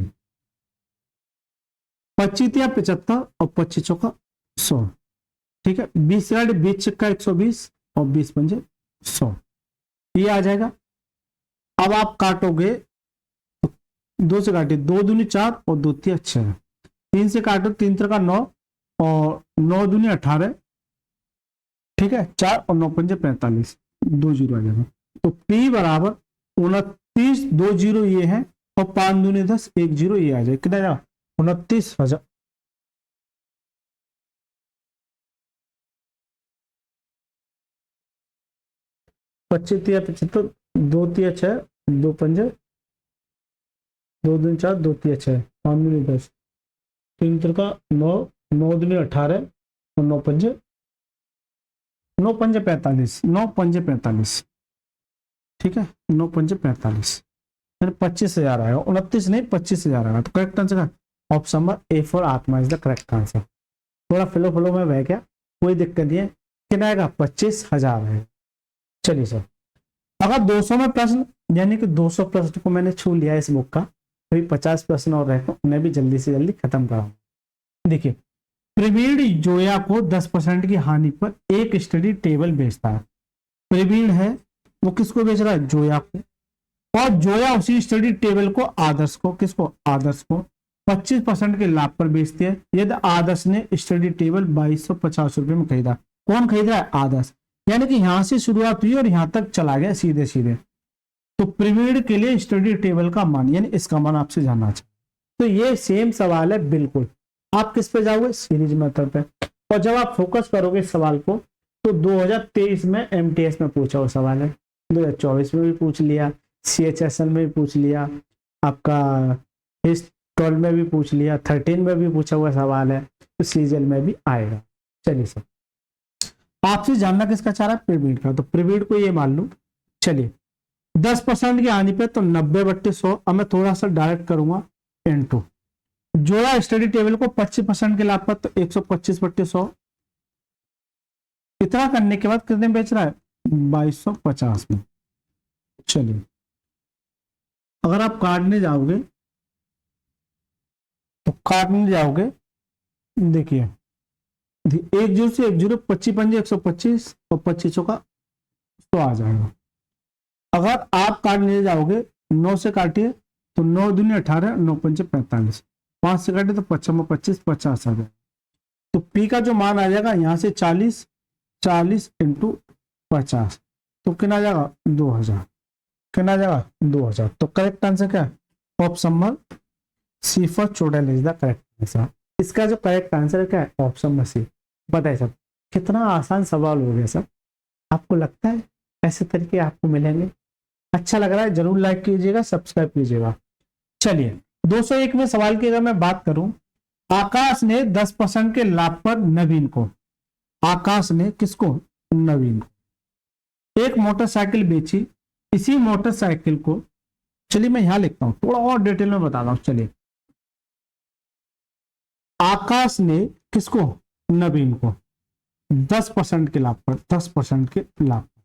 25 या 75 और 25 चौका 100, ठीक है, 20 चक्का 120 और 20 पंजे 100, ये आ जाएगा। अब आप काटोगे तो 2 से काटे, 2 दूनी 4 और 2 तिया 6, 3 से काटो 3 का 9 और 9 दूनी 18, ठीक है, 4 और 9 पंजे 45, 2 जीरो आ जाएगा। तो P बराबर 29, 2 जीरो ये है और 5 दूनी 10, 1 जीरो ये आ जाए, कितना जाएगा 29,000। पच्चीस तिया 75, 2 तिया 6, 2 पंजे 2 दूनी 4, 2 तिया 6, 5 दूनी 10, 3 का 9, 9 दूनी 18 और 9 पंजे 45, 9 पंजे 45, ठीक है, 9 पंजे 45, 25,000 आएगा, 29 नहीं 25,000 आएगा। तो correct answer option number A for आत्मा इज द करेक्ट आंसर। थोड़ा फ्लो में बह गया, कोई दिक्कत नहीं है, कितना आएगा 25,000 है। चलिए सर अगर 200 में प्रश्न, यानी कि 200 प्रश्न को मैंने छू लिया इस बुक का, अभी 50 प्रश्न और रहे उन्हें भी जल्दी से जल्दी खत्म कराऊंगा। देखिए प्रवीण जोया को 10% की हानि पर एक स्टडी टेबल बेचता है। प्रवीण है वो किसको बेच रहा है जोया को, और जोया उसी स्टडी टेबल को आदर्श को, किसको आदर्श को 25% के लाभ पर बेचती है। यदि आदर्श ने स्टडी टेबल 2250 रुपए में खरीदा, कौन खरीद रहा है आदर्श, यानी कि यहां से शुरुआत हुई और यहां तक चला गया सीधे सीधे, तो प्रवीण के लिए स्टडी टेबल का मान, यानी इसका मान आपसे जानना चाहिए। तो ये सेम सवाल है बिल्कुल, आप किस पे जाओगे सीरीज मेथड पे, और जब आप फोकस करोगे इस सवाल को तो 2023 में एमटीएस में पूछा हुआ सवाल है, 2024 में भी पूछ लिया, सीएचएसएल में भी पूछ लिया, आपका 12 में भी पूछ लिया, 13 में भी पूछा हुआ सवाल है, तो सीजीएल में भी आएगा। चलिए सर आपसे जानना किसका चाह रहा है प्रवीण का, तो प्रवीण को ये मान लो। चलिए 10% की हानि पे तो 90/100, अब मैं थोड़ा सा डायरेक्ट करूंगा इनटू जोड़ा स्टडी टेबल को 25% के लाभ पर तो 125/100, इतना करने के बाद कितने बेच रहा है 2250 में। चलिए अगर आप काटने जाओगे तो काटने जाओगे, देखिए 1 0 से 1 0, 25 पंजे 125 और 25 का 100 आ जाएगा। अगर आप काटने जाओगे 9 से काटिए तो 9 दूनी 18, 9 पंचे 45, 5 से काटिए तो 5 में 25, 50 आ जाएगा। तो पी का जो मान आ जाएगा यहाँ से 40, 40 इंटू 50 तो कितना आ जाएगा 2000, कितना आ जाएगा 2000। तो करेक्ट आंसर क्या है? Option number C for chordal is the correct answer. इसका जो करेक्ट आंसर है क्या है? Option number C. बताइए सब, कितना आसान सवाल हो गया सब। आपको लगता है ऐसे तरीके आपको मिलेंगे? अच्छा लग रहा है जरूर लाइक कीजिएगा, सब्सक्राइब कीजिएगा। चलिए 201वें सवाल की अगर मैं बात करूं, आकाश ने 10% के लाभ पर नवीन को, आकाश ने किसको? नवीन को एक मोटरसाइकिल बेची। इसी मोटरसाइकिल को, चलिए मैं यहां लिखता हूं, थोड़ा और डिटेल में बताता हूं। चलिए आकाश ने किसको? नवीन को 10% के लाभ पर, 10% के लाभ पर।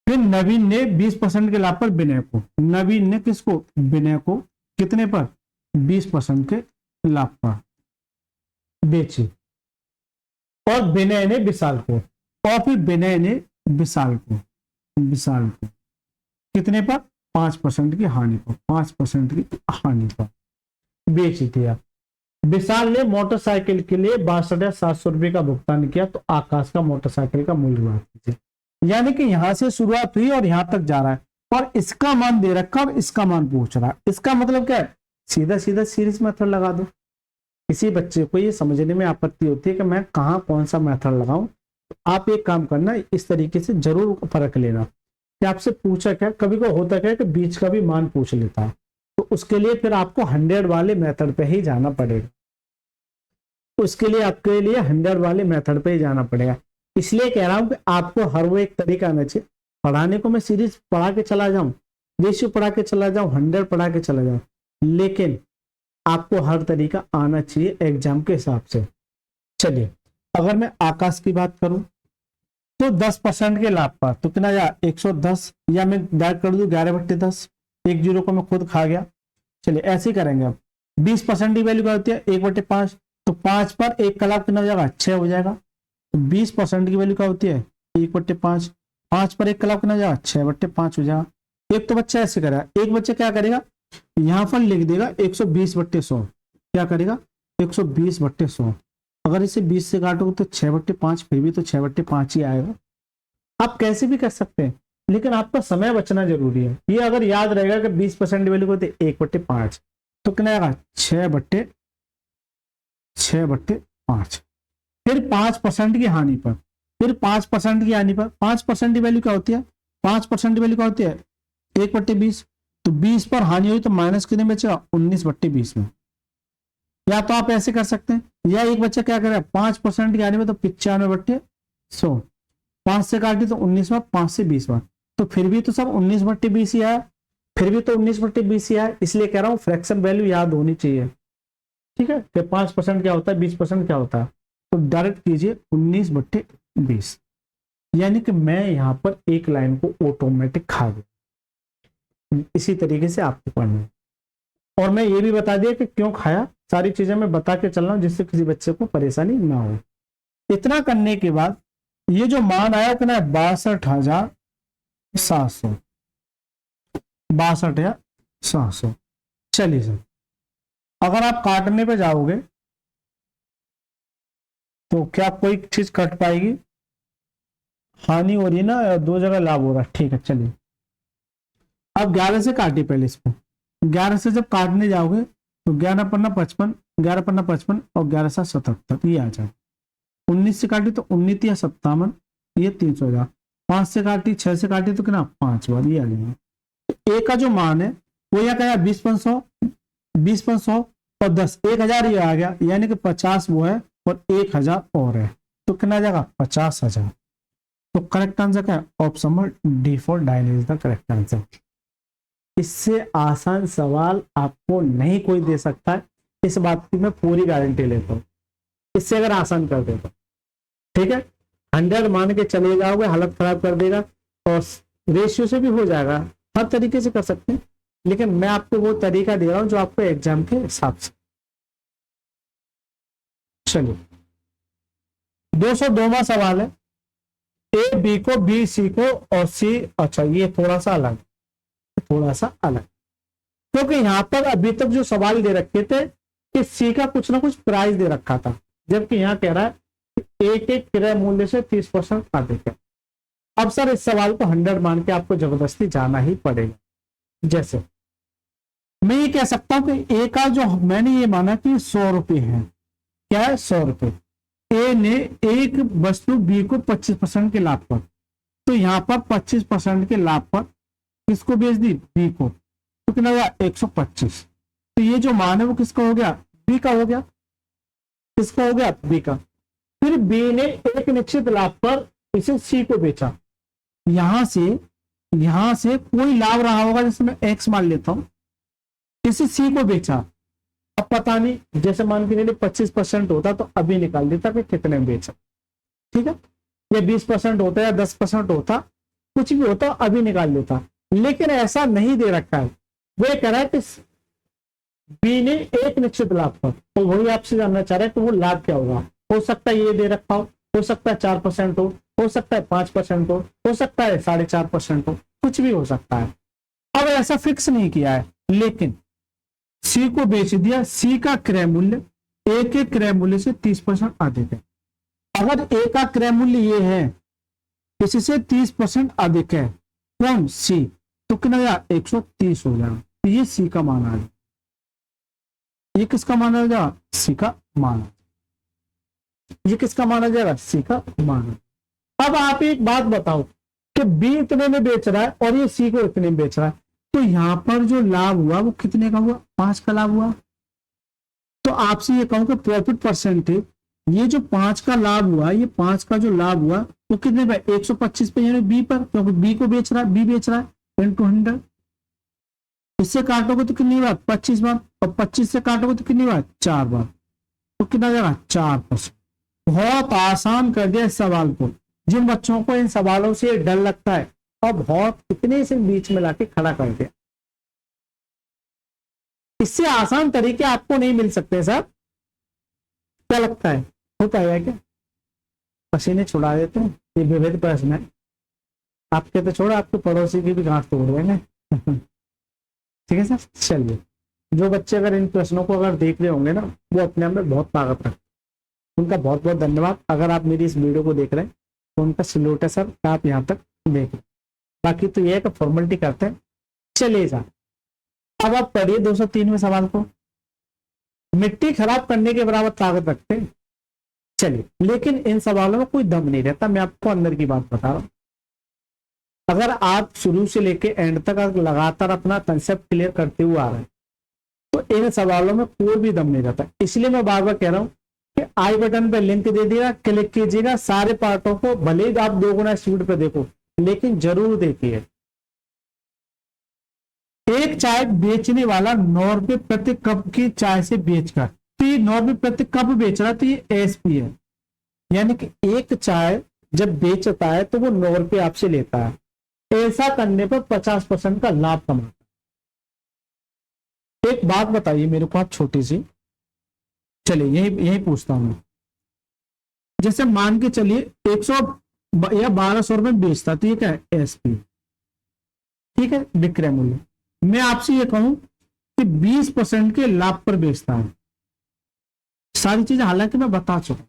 फिर नवीन ने 20% के लाभ पर विनय को, नवीन ने किसको? विनय को कितने पर? 20% के लाभ पर बेची। और विनय ने विशाल को, और फिर विनय ने विशाल को, विशाल को कितने पर? 5% की हानि पर, 5% की हानि पर बेच दिया। विशाल ने मोटरसाइकिल के लिए 62,700 रुपए का भुगतान किया। तो आकाश का मोटरसाइकिल का मूल्य बात कीजिए। यानी कि यहां से शुरुआत हुई और यहां तक जा रहा है और इसका मान दे रखा और इसका मान पूछ रहा है। इसका मतलब क्या है? सीधा सीधा सीरीज मेथड लगा दो। किसी बच्चे को ये समझने में आपत्ति होती है कि मैं कहाँ कौन सा मेथड लगाऊं, तो आप एक काम करना, इस तरीके से जरूर फर्क लेना कि आपसे पूछा क्या, कभी को होता क्या है कि बीच का भी मान पूछ लेता है, तो उसके लिए फिर आपको 100 वाले मेथड पे ही जाना पड़ेगा। उसके लिए आपके लिए 100 वाले मेथड पे ही जाना पड़ेगा। इसलिए कह रहा हूं कि आपको हर वो एक तरीका आना चाहिए। पढ़ाने को मैं सीरीज पढ़ा के चला जाऊं, रेशियो पढ़ा के चला जाऊं, 100 पढ़ा के चला जाऊं, लेकिन आपको हर तरीका आना चाहिए एग्जाम के हिसाब से। चलिए अगर मैं आकाश की बात करूं तो 10% के लाभ पर तो कितना या 110, या मैं डायरेक्ट कर दूं 11/10, 1 0 को मैं खुद खा गया। चलिए ऐसे ही करेंगे। अब 20% की वैल्यू क्या होती है? 1/5, तो 5 पर 1 का लाभ कितना हो जाएगा? 6 हो जाएगा। तो 20% की वैल्यू क्या होती है? 1/5, 5 पर 1 का लाभ कितना हो जाएगा? 6/5 हो जाएगा। एक तो बच्चा ऐसे करेगा, एक बच्चा क्या करेगा, यहां पर लिख देगा 120/100। क्या करेगा? 120/100। अगर इसे 20 से काटोगे तो 6/5, फिर भी तो 6/5 ही आएगा। आप कैसे भी कर सकते हैं, लेकिन आपका समय बचना जरूरी है। ये अगर याद रहेगा कि 20% वैल्यू को 1/5, तो कितना आएगा? 6/5। फिर 5% की हानि पर, फिर 5% की हानि पर 5% की वैल्यू क्या होती है? 5% की वैल्यू क्या होती है? 1/20। तो 20 पर हानि हुई तो माइनस कितने बचेगा? 19/20 में। या तो आप ऐसे कर सकते हैं, या एक बच्चा क्या करेगा, 5% की हानि में तो 95/100, 5 से काटी तो 19 बार, 5 से 20 बार, तो फिर भी तो सब 19/20 ही आया, फिर भी तो 19/20 ही आया। इसलिए कह रहा हूं फ्रैक्शन वैल्यू याद होनी चाहिए। ठीक है, कि 5% क्या होता है, 20% क्या होता है, तो डायरेक्ट कीजिए 19/20। यानी कि मैं यहां पर एक लाइन को ऑटोमेटिक खा गया। इसी तरीके से आपको पढ़ना है। और मैं ये भी बता दिया कि क्यों खाया, सारी चीजें मैं बता के चल रहा हूं जिससे किसी बच्चे को परेशानी ना हो। इतना करने के बाद ये जो मान आया कितना है? 62,700, 62,700। चलिए सर, अगर आप काटने पे जाओगे तो क्या कोई चीज कट पाएगी? हानि हो रही है ना, दो जगह लाभ हो रहा है। ठीक है, चलिए अब 11 से काटिए पहले इसको। 11 से जब काटने जाओगे तो 11×55, 11×55 और 11×7 ये आ जाए। 19 से काटी तो 19 या 57, ये 300 हो जाए। 5 से काटी, 6 से काटी तो कितना? 5 बार, ये आ जाएगा। तो ए का जो मान है वो यह क्या है? 20/100, 20/100 और 10, 1000 ये आ गया। यानी कि 50 वो है और 1000 और है, तो कितना आ जाएगा? 50,000। तो करेक्ट आंसर क्या है? Option number D for dial is the correct answer. इससे आसान सवाल आपको नहीं कोई दे सकता है, इस बात की मैं पूरी गारंटी लेता हूं। इससे अगर आसान कर देता, ठीक है, 100 मान के चले जाओगे, हालत खराब कर देगा। और रेशियो से भी हो जाएगा, हर तरीके से कर सकते हैं। लेकिन मैं आपको वो तरीका दे रहा हूं जो आपको एग्जाम के हिसाब से। चलिए 202वां सवाल है, ए बी को, बी सी को और सी, अच्छा ये थोड़ा सा अलग, क्योंकि यहां पर अभी तक जो सवाल दे रखे थे कि सी का कुछ ना कुछ प्राइस दे रखा था, जबकि यहां कह रहा है एक एक क्रय मूल्य से 30% अधिक है। अब सर इस सवाल को 100 मान के आपको जबरदस्ती जाना ही पड़ेगा। जैसे मैं ये कह सकता हूं कि ए का जो मैंने ये माना कि 100 रुपये है, क्या है 100 रुपये, ए ने एक वस्तु बी को 25% के लाभ पर, तो यहां पर 25% के लाभ पर किसको बेच दी, बी को, तो कितना हुआ 125। तो ये जो मान है वो किसका हो गया, बी का हो गया, किसका हो गया, बी का। फिर बी ने एक निश्चित लाभ पर इसे सी को बेचा, यहां से कोई लाभ रहा होगा, जैसे मैं एक्स मान लेता हूं, इसे सी को बेचा। अब पता नहीं, जैसे मान के चलिए 25% होता तो अभी निकाल देता कि कितने में बेचा, ठीक है, या 20% होता या 10% होता, कुछ भी होता अभी निकाल लेता, लेकिन ऐसा नहीं दे रखा है। वो कह रहा है कि बी ने एक निश्चित लाभ पर, तो वही आपसे जानना चाह रहा है कि वो लाभ क्या होगा। हो सकता है ये दे रखा हो सकता है 4% हो सकता है 5% हो सकता है 4.5% हो, कुछ भी हो सकता है। अब ऐसा फिक्स नहीं किया है, लेकिन सी को बेच दिया, सी का क्रय मूल्य ए के क्रय मूल्य से 30% अधिक है। अगर ए का क्रय मूल्य ये है, इससे 30% अधिक है, कौन, सी, तो कितना गया 130 हो जाएगा, तो ये सी का मान आ गया। ये किसका माना जाएगा, सी का मान, ये किसका माना जाएगा, सी का मान। अब आप एक बात बताओ कि बी इतने में बेच रहा है और ये सी को इतने में बेच रहा है, तो यहां पर जो लाभ हुआ वो कितने का हुआ, 5 का लाभ हुआ। तो आपसे ये कहूं कि प्रॉफिट परसेंटेज, ये जो 5 का लाभ हुआ, ये 5 का जो लाभ हुआ वो कितने पे, 125 पे, यानी बी पर, क्योंकि बी को बेच रहा है, बी बेच रहा है इंटू 100। इससे काटोगे तो कितनी बार, 25 बार, और 25 से काटोगे तो कितनी बार, 4 बार, तो कितना जाएगा 4%। बहुत आसान कर दिया इस सवाल को। जिन बच्चों को इन सवालों से डर लगता है, अब बहुत इतने से बीच में लाके खड़ा कर दिया। इससे आसान तरीके आपको नहीं मिल सकते सर, क्या लगता है, होता है क्या, पसीने छुड़ा देते हैं, ये विविध प्रश्न है। आपके तो छोड़ो, आपके पड़ोसी की भी गांठ तोड़ देंगे। ठीक है सर, चलिए, जो बच्चे अगर इन प्रश्नों को अगर देख रहे होंगे ना, वो अपने आप में बहुत ताकत रखते हैं। उनका बहुत बहुत धन्यवाद। अगर आप मेरी इस वीडियो को देख रहे हैं तो उनका सल्यूट है सर, आप यहाँ तक देख रहे। बाकी तो ये है कि फॉर्मेलिटी करते हैं, चलिए जा। अब आप पढ़िए 203वें सवाल को। मिट्टी खराब करने के बराबर ताकत रखते हैं, चलिए, लेकिन इन सवालों में कोई दम नहीं रहता। मैं आपको अंदर की बात बता रहा हूं। अगर आप शुरू से लेके एंड तक लगातार अपना कंसेप्ट क्लियर करते हुए आ रहे हैं तो इन सवालों में कोई भी दम नहीं रहता। इसलिए मैं बार बार कह रहा हूं कि आई बटन पे लिंक दे दिया, क्लिक कीजिएगा, सारे पार्टों को भले ही आप 2 गुना स्पीड पे देखो, लेकिन जरूर देखिए। एक चाय बेचने वाला 9 रुपए प्रति कप की चाय से बेचकर, तो ये 9 रुपए प्रति कप बेच रहा है, तो ये एसपी है, यानी कि एक चाय जब बेचता है तो वो 9 रुपए आपसे लेता है। ऐसा करने पर 50% का लाभ कमाता है। एक बात बताइए मेरे को आप छोटी सी, चलिए यही पूछता हूं मैं। जैसे मान के चलिए 100 या 1200 रुपए बेचता, तो ये क्या है, एसपी, ठीक है, विक्रय मूल्य। मैं आपसे ये कहूं कि 20% के लाभ पर बेचता है, सारी चीजें हालांकि मैं बता चुका,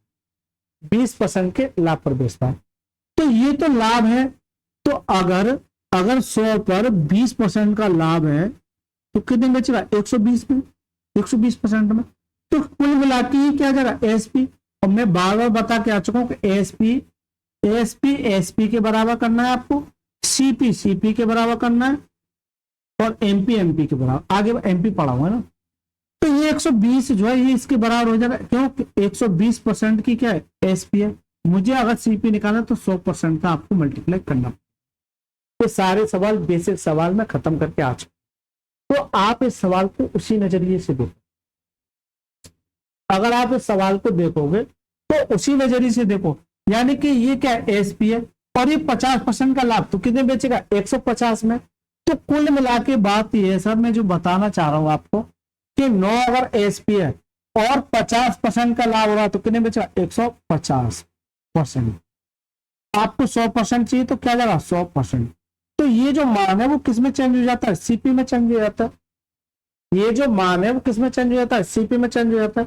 20% के लाभ पर बेचता है, तो ये तो लाभ है। तो अगर 100 पर 20% का लाभ है तो कितने बेचेगा, 120 में, 120% में। तो कुल मिला के ये क्या जाएगा, एसपी। और मैं बार बार बता के आ चुका हूं कि एसपी के बराबर करना है आपको, सीपी के बराबर करना है, और एमपी के बराबर, आगे एमपी पढ़ा हुआ है ना। तो ये 120 जो है ये इसके बराबर हो जाएगा, क्यों, 120% की क्या है, एसपी है। मुझे अगर सीपी निकालना तो 100% का आपको मल्टीप्लाई करना। ये सारे सवाल बेसिक सवाल में खत्म करके आ चुके। तो आप इस सवाल को उसी नजरिए से देखो। अगर आप इस सवाल को देखोगे तो उसी नजरिए से देखो, यानी कि ये क्या है, एसपी है, और ये 50% का लाभ, तो कितने बेचेगा, 150 में। तो कुल मिला के बात ये है सर, मैं जो बताना चाह रहा हूं आपको कि 9 अगर एसपी है और 50% का लाभ हो रहा तो कितने बचा, 150%। आपको 100% चाहिए तो क्या लगा, 100%। तो ये जो मान है वो किस में चेंज हो जाता है, सीपी में चेंज हो जाता है। ये जो मान है वो किस में चेंज हो जाता है, सीपी में चेंज हो जाता है।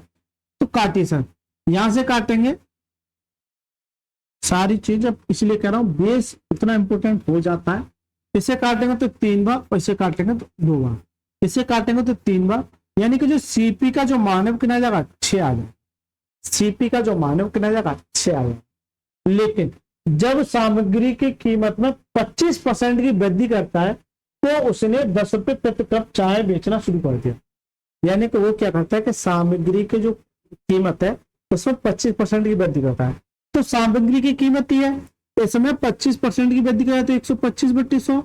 तो काटिए सर, यहां से काटेंगे सारी चीज, अब इसलिए कह रहा हूं बेस इतना इंपॉर्टेंट हो जाता है। इसे काटेंगे तो 3 बार और इसे काटेंगे तो 2 बार, इसे काटेंगे तो 3 बार, यानी कि जो सीपी का जो मान है वो कितना जाएगा, 6 आ जाएगा। सीपी का जो मान है वो कितना जाएगा, 6 आ जाएगा। लेकिन जब सामग्री की कीमत में 25% की वृद्धि करता है तो उसने 10 रुपए प्रति कप चाय बेचना शुरू कर दिया। यानी कि वो क्या करता है कि सामग्री की जो कीमत है उसमें 25% की वृद्धि करता है। तो सामग्री की कीमत है इसमें 25% की वृद्धि करे तो 125/100।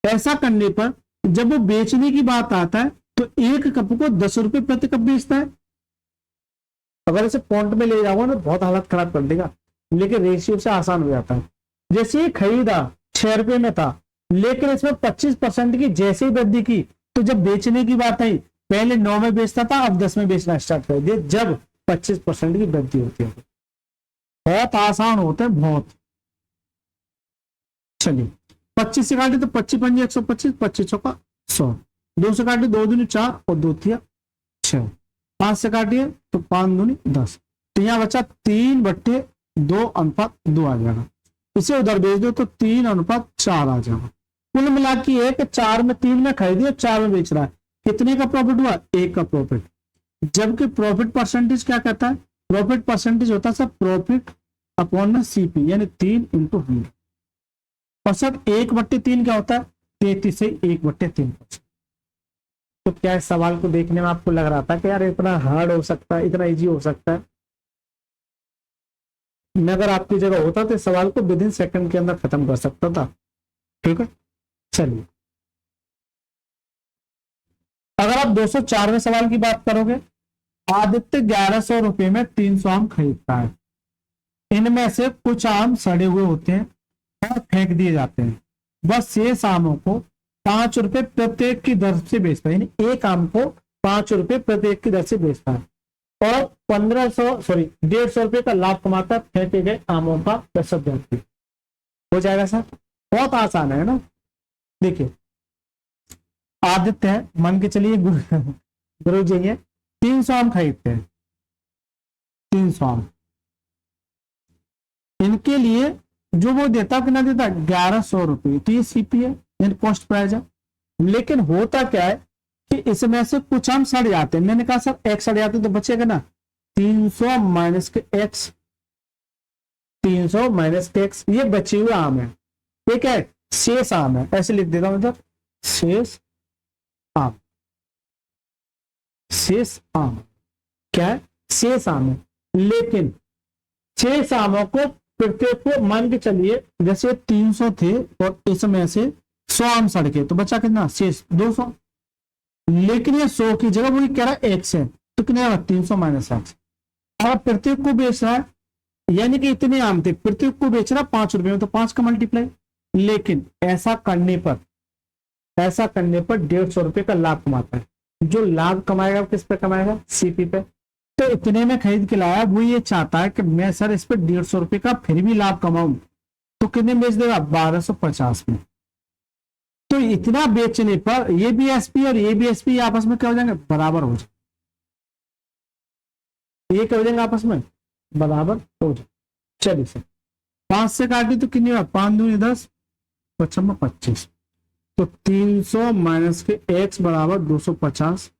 ऐसा करने पर जब वो बेचने की बात आता है तो एक कप को 10 रुपए प्रति कप बेचता है। अगर इसे पॉइंट में ले जाओगे ना बहुत हालत खराब कर देगा, लेकिन रेशियो से आसान हो जाता है। जैसे ये खरीदा 6 रुपए में था, लेकिन इसमें 25% की जैसे ही वृद्धि की तो जब बेचने की बात आई पहले 9 में बेचता था, अब 10 में बेचना स्टार्ट कर दिया जब 25% की वृद्धि होती है। बहुत आसान होता है, बहुत। चलिए 25 से काटे तो 25 पंजे 125, 25 चौका 100, 2 से काटे 2 दूनी 4 और 2 तिया 6, 5 से काटिए तो 5 दूनी 10, तो यहाँ बचा 3/2:2 आ जाएगा। इसे उधर भेज दो तो 3:4 आ जाएगा। कुल मिला के एक 4 में 3 में खरीदी 4 में बेच रहा है, कितने का प्रॉफिट हुआ, 1 का प्रॉफिट। जबकि प्रॉफिट परसेंटेज क्या कहता है, प्रॉफिट परसेंटेज होता है सर प्रॉफिट अपॉन में सीपी, यानी 3 × 100। और सर 1/3 क्या होता है, 33 से 1/3। तो क्या इस सवाल को देखने में आपको लग रहा था कि यार इतना हार्ड हो सकता है, इतना इजी हो सकता है? मैं अगर आपकी जगह होता तो इस सवाल को विदिन सेकंड के अंदर खत्म कर सकता था। ठीक है, चलिए अगर आप 204वें सवाल की बात करोगे, आदित्य 1100 रुपए में 300 आम खरीदता है। इनमें से कुछ आम सड़े हुए होते हैं और फेंक दिए जाते हैं। बस शेष आमों को 5 रुपए प्रत्येक की दर से बेचता है, यानी एक आम को 5 रुपए प्रत्येक की दर से बेचता है और 150 रुपए का लाभ कमाता है फेंके गए आमों का प्रतिशत दर पे। हो जाएगा सर, बहुत आसान है ना। देखिए आदित्य है, मान के चलिए गुरु जी है, 300 आम खरीदते हैं, 300 आम। इनके लिए जो वो देता कितना देता, 1100 रुपए। तो ये सीपी है, यानी कॉस्ट प्राइस है। लेकिन होता क्या है कि इसमें से कुछ आम सड़ जाते हैं। मैंने कहा सर एक्स सड़ जाते तो बचेगा ना 300 माइनस के एक्स, 300 माइनस के एक्स, ये बचे हुए आम है। ठीक है, शेष आम है, ऐसे लिख देता हूं, मतलब शेष आम। शेष आम क्या है, शेष आम है। लेकिन शेष आमों को प्रत्येक को मान के चलिए जैसे 300 थे और इसमें से 100 आम सड़ गए तो बचा कितना, शेष 200। लेकिन ये 100 की जगह वो कह रहा है एक्स है, तो कितना 300 माइनस एक्स। अब प्रत्येक को बेच रहा है, यानी कि इतने आम थे, प्रत्येक को बेच रहा है 5 रुपए में, तो 5 का मल्टीप्लाई। लेकिन ऐसा करने पर 150 रुपए का लाभ कमाता है। जो लाभ कमाएगा किस पे कमाएगा, सीपी पे। तो इतने में खरीद के लाया, वो ये चाहता है कि मैं सर इस पे 150 रुपए का फिर भी लाभ कमाऊं, तो कितने बेच देगा, 1250 में। तो इतना बेचने पर ये भी एसपी और ये भी एसपी आपस में क्या हो जाएंगे, बराबर हो जाए। ये क्या हो जाएंगे, आपस में बराबर हो जाए। चलिए सर 5 से काटी तो कितनी बार, 5 दूनी 10, 55 25, तो 300 माइनस के एक्स बराबर 250।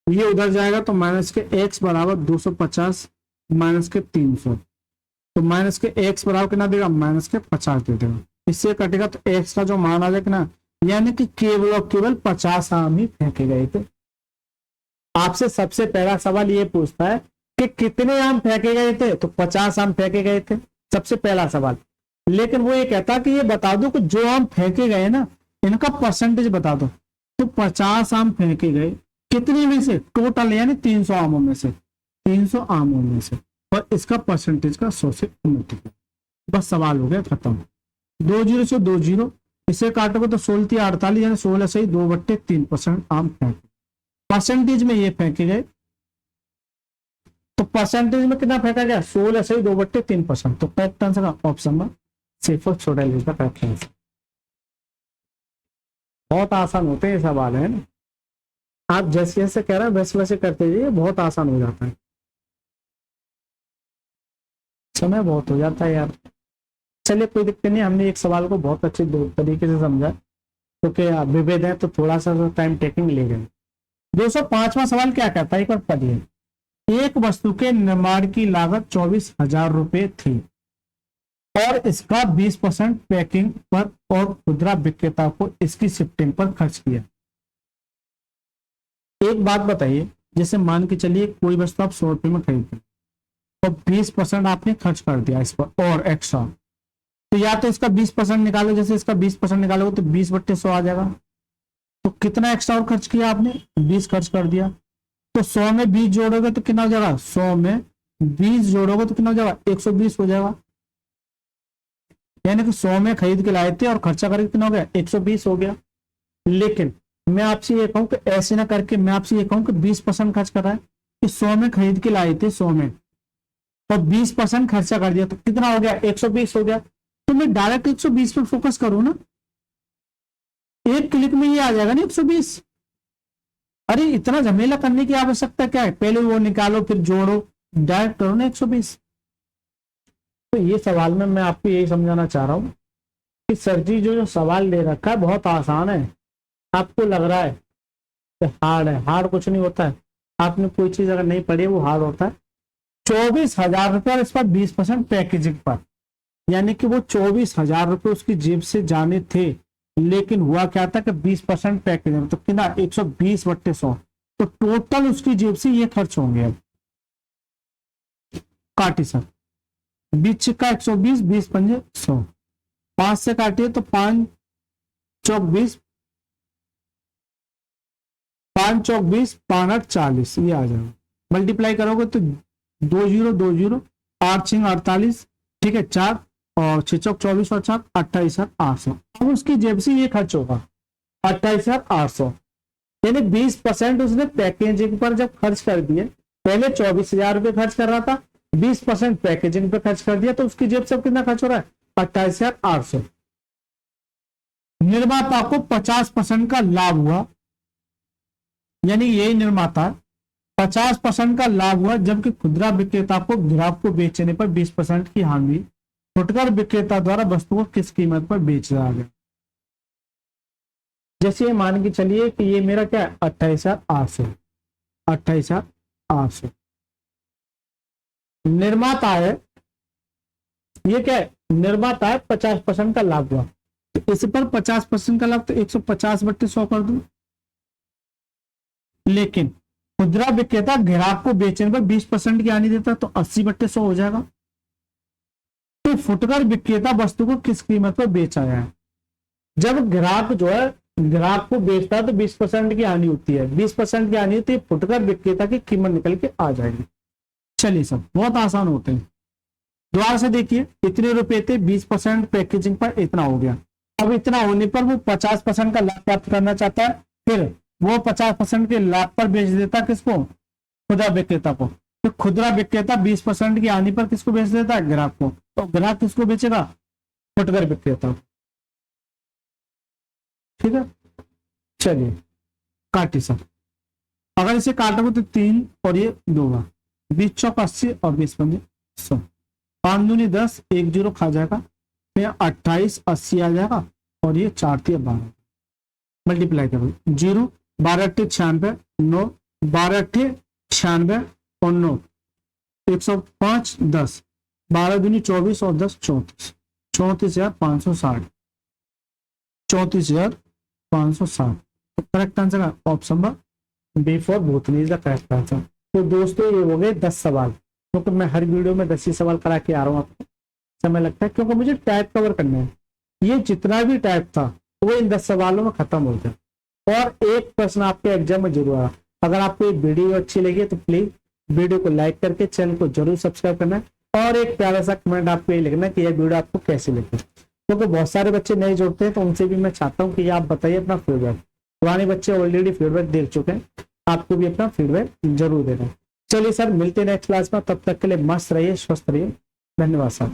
ये उधर जाएगा तो माइनस के एक्स बराबर 250 माइनस के 300, तो माइनस के एक्स बराबर कितना देगा, माइनस के 50 दे देगा। इससे कटेगा तो एक्स का जो मान आ जाएगा ना, यानी कि केवल और केवल 50 आम ही फेंके गए थे। आपसे सबसे पहला सवाल ये पूछता है कि कितने आम फेंके गए थे, तो 50 आम फेंके गए थे, सबसे पहला सवाल। लेकिन वो ये कहता कि ये बता दो कि जो आम फेंके गए ना इनका परसेंटेज बता दो। तो 50 आम फेंके गए कितने में से, टोटल यानी 300 आमों में से, 300 आमों में से, और इसका परसेंटेज का 100 से मल्टीप्लाई। बस सवाल हो गया खत्म। 2 0 से 2 0, इसे काटोगे तो 16×48 यानी 16 से 2/3% आम फेंक। परसेंटेज में ये फेंके गए तो परसेंटेज में कितना फेंका गया? 16 से 2/3%। तो करेक्ट आंसर का ऑप्शन में C4 छोटा एल का करेक्ट आंसर। बहुत आसान होते हैं ये सवाल है ना, आप जैसे जैसे कह रहे हैं वैसे वैसे करते जाइए, बहुत आसान हो जाता है। समय बहुत हो जाता है यार। चलिए कोई दिक्कत नहीं, हमने एक सवाल को बहुत अच्छे तरीके से समझा, क्योंकि विभेद है तो थोड़ा सा टाइम टेकिंग ले गए। 205वां सवाल क्या कहता है, एक बार पढ़िए। एक वस्तु के निर्माण की लागत 24,000 रुपए थी और इसका 20% पैकिंग पर और खुदरा विक्रेता को इसकी शिफ्टिंग पर खर्च किया। एक बात बताइए, जैसे मान के चलिए कोई वस्तु आप 100 रुपए में खरीदते हैं तो 20% आपने खर्च कर दिया इस पर और एक्स्ट्रा, तो या तो इसका 20% निकालो, जैसे इसका 20% निकालोगे तो 20/100 आ जाएगा। तो कितना एक्स्ट्रा और खर्च किया आपने? 20 खर्च कर दिया। तो 100 में 20 जोड़ोगे तो कितना हो जाएगा? 100 में 20 जोड़ोगे तो कितना हो जाएगा? 120 हो जाएगा। यानी कि 100 में खरीद के लाए थे और खर्चा करके कितना हो गया? 120 हो गया। लेकिन मैं आपसे ये कहूं कि ऐसे ना करके मैं आपसे ये कहूं कि 20% खर्च कर रहा है, कि 100 में खरीद के लाए थे 100 में और 20% खर्चा कर दिया तो कितना हो गया? 120 हो गया। तो मैं डायरेक्ट 120 पर फोकस करूं ना, एक क्लिक में ये आ जाएगा ना 120। अरे इतना झमेला करने की आवश्यकता क्या है? पहले वो निकालो फिर जोड़ो, डायरेक्ट करो ना 120। तो ये सवाल में मैं आपको यही समझाना चाह रहा हूं कि सर जी जो सवाल दे रखा है बहुत आसान है। आपको लग रहा है कि हार्ड है, हार्ड कुछ नहीं होता है। आपने कोई चीज अगर नहीं पढ़ी वो हार्ड होता है। 24,000 रुपये और इस पर 20% पैकेजिंग पर, यानी कि वो 24,000 रुपये उसकी जेब से जाने थे, लेकिन हुआ क्या था कि 20% पैकेजिंग, तो कितना? 120/100। तो टोटल उसकी जेब से ये खर्च होंगे। अब काटी सर, 20 का 120, 20 पंजे 100, 5 से काटिए तो 5 चौक 20, 5 चौक 20, 5 8 40, ये आ जाएगा। मल्टीप्लाई करोगे तो 2 0 2 0, 8 6 48, ठीक है 4 और 6 चौक 24 और 4 28,800। अब उसकी जेब से ये खर्च होगा 28,800, यानी 20% उसने पैकेजिंग पर जब खर्च कर दिए, पहले 24,000 रुपये खर्च कर रहा था, 20% पैकेजिंग पे खर्च कर दिया, तो उसकी जेब से कितना खर्च हो रहा है? 28,800। निर्माता को 50% का लाभ हुआ, यानी यही निर्माता 50% का लाभ हुआ, जबकि खुदरा विक्रेता को ग्राहक को बेचने पर 20% की हानि। फुटकर विक्रेता द्वारा वस्तु को किस कीमत पर बेच रहा है? जैसे ये मान के चलिए कि ये मेरा क्या है? 28,800, 28,800। निर्माता है, ये क्या है? निर्माता है, 50% का लाभ हुआ, तो इस पर 50% का लाभ तो 150/100 कर दूं। लेकिन खुदरा विक्रेता ग्राहक को बेचने पर 20% की हानि देता तो 80/100 हो जाएगा। तो फुटकर विक्रेता वस्तु को किस कीमत पर बेचा है? जब ग्राहक जो है ग्राहक को बेचता है तो 20% की हानि होती है, 20% की हानि होती है, फुटकर विक्रेता की कीमत निकल के आ जाएगी। चलिए सब बहुत आसान होते हैं। दोबारा से देखिए, इतने रुपए थे, 20% पैकेजिंग पर इतना हो गया। अब इतना होने पर वो 50% का लाभ प्राप्त करना चाहता है, फिर वो 50% के लाभ पर बेच देता किसको? खुदरा विक्रेता को। तो खुदरा विक्रेता 20% की हानि पर किसको बेच देता है? ग्राहक को। तो ग्राहक किसको बेचेगा? फुटकर विक्रेता। ठीक है, चलिए काटी सर। अगर इसे काटोगे तो 3 और ये 2, 20 चौक 80 और 20 पंजे 100, 5 दूनी 10, 1 0 खा जाएगा, फिर 28 80 आ जाएगा और ये 4 3 12। मल्टीप्लाई करो, 0 12 8 96, 9 12 8 96 और 9 105 10, 12 दूनी 24 और 10 34, 34,560, 34,560। तो करेक्ट आंसर है option number B for botany is the correct answer. तो दोस्तों ये हो गए 10 सवाल, क्योंकि मैं हर वीडियो में 10 ही सवाल करा के आ रहा हूँ। आपको समय लगता है क्योंकि मुझे टाइप कवर करना है। ये जितना भी टाइप था वो इन 10 सवालों में खत्म हो गया, और एक प्रश्न आपके एग्जाम में जरूर आया। अगर आपको ये वीडियो अच्छी लगी तो प्लीज वीडियो को लाइक करके चैनल को जरूर सब्सक्राइब करना है, और एक प्यारा सा कमेंट आपको ये लिखना है कि यह वीडियो आपको कैसी लगी। क्योंकि बहुत सारे बच्चे नए जुड़ते हैं, तो उनसे भी मैं चाहता हूँ कि आप बताइए अपना फीडबैक। पुराने बच्चे ऑलरेडी फीडबैक दे चुके हैं, आपको भी अपना फीडबैक जरूर देना। चलिए सर, मिलते हैं नेक्स्ट क्लास में, तब तक के लिए मस्त रहिए, स्वस्थ रहिए, धन्यवाद सर।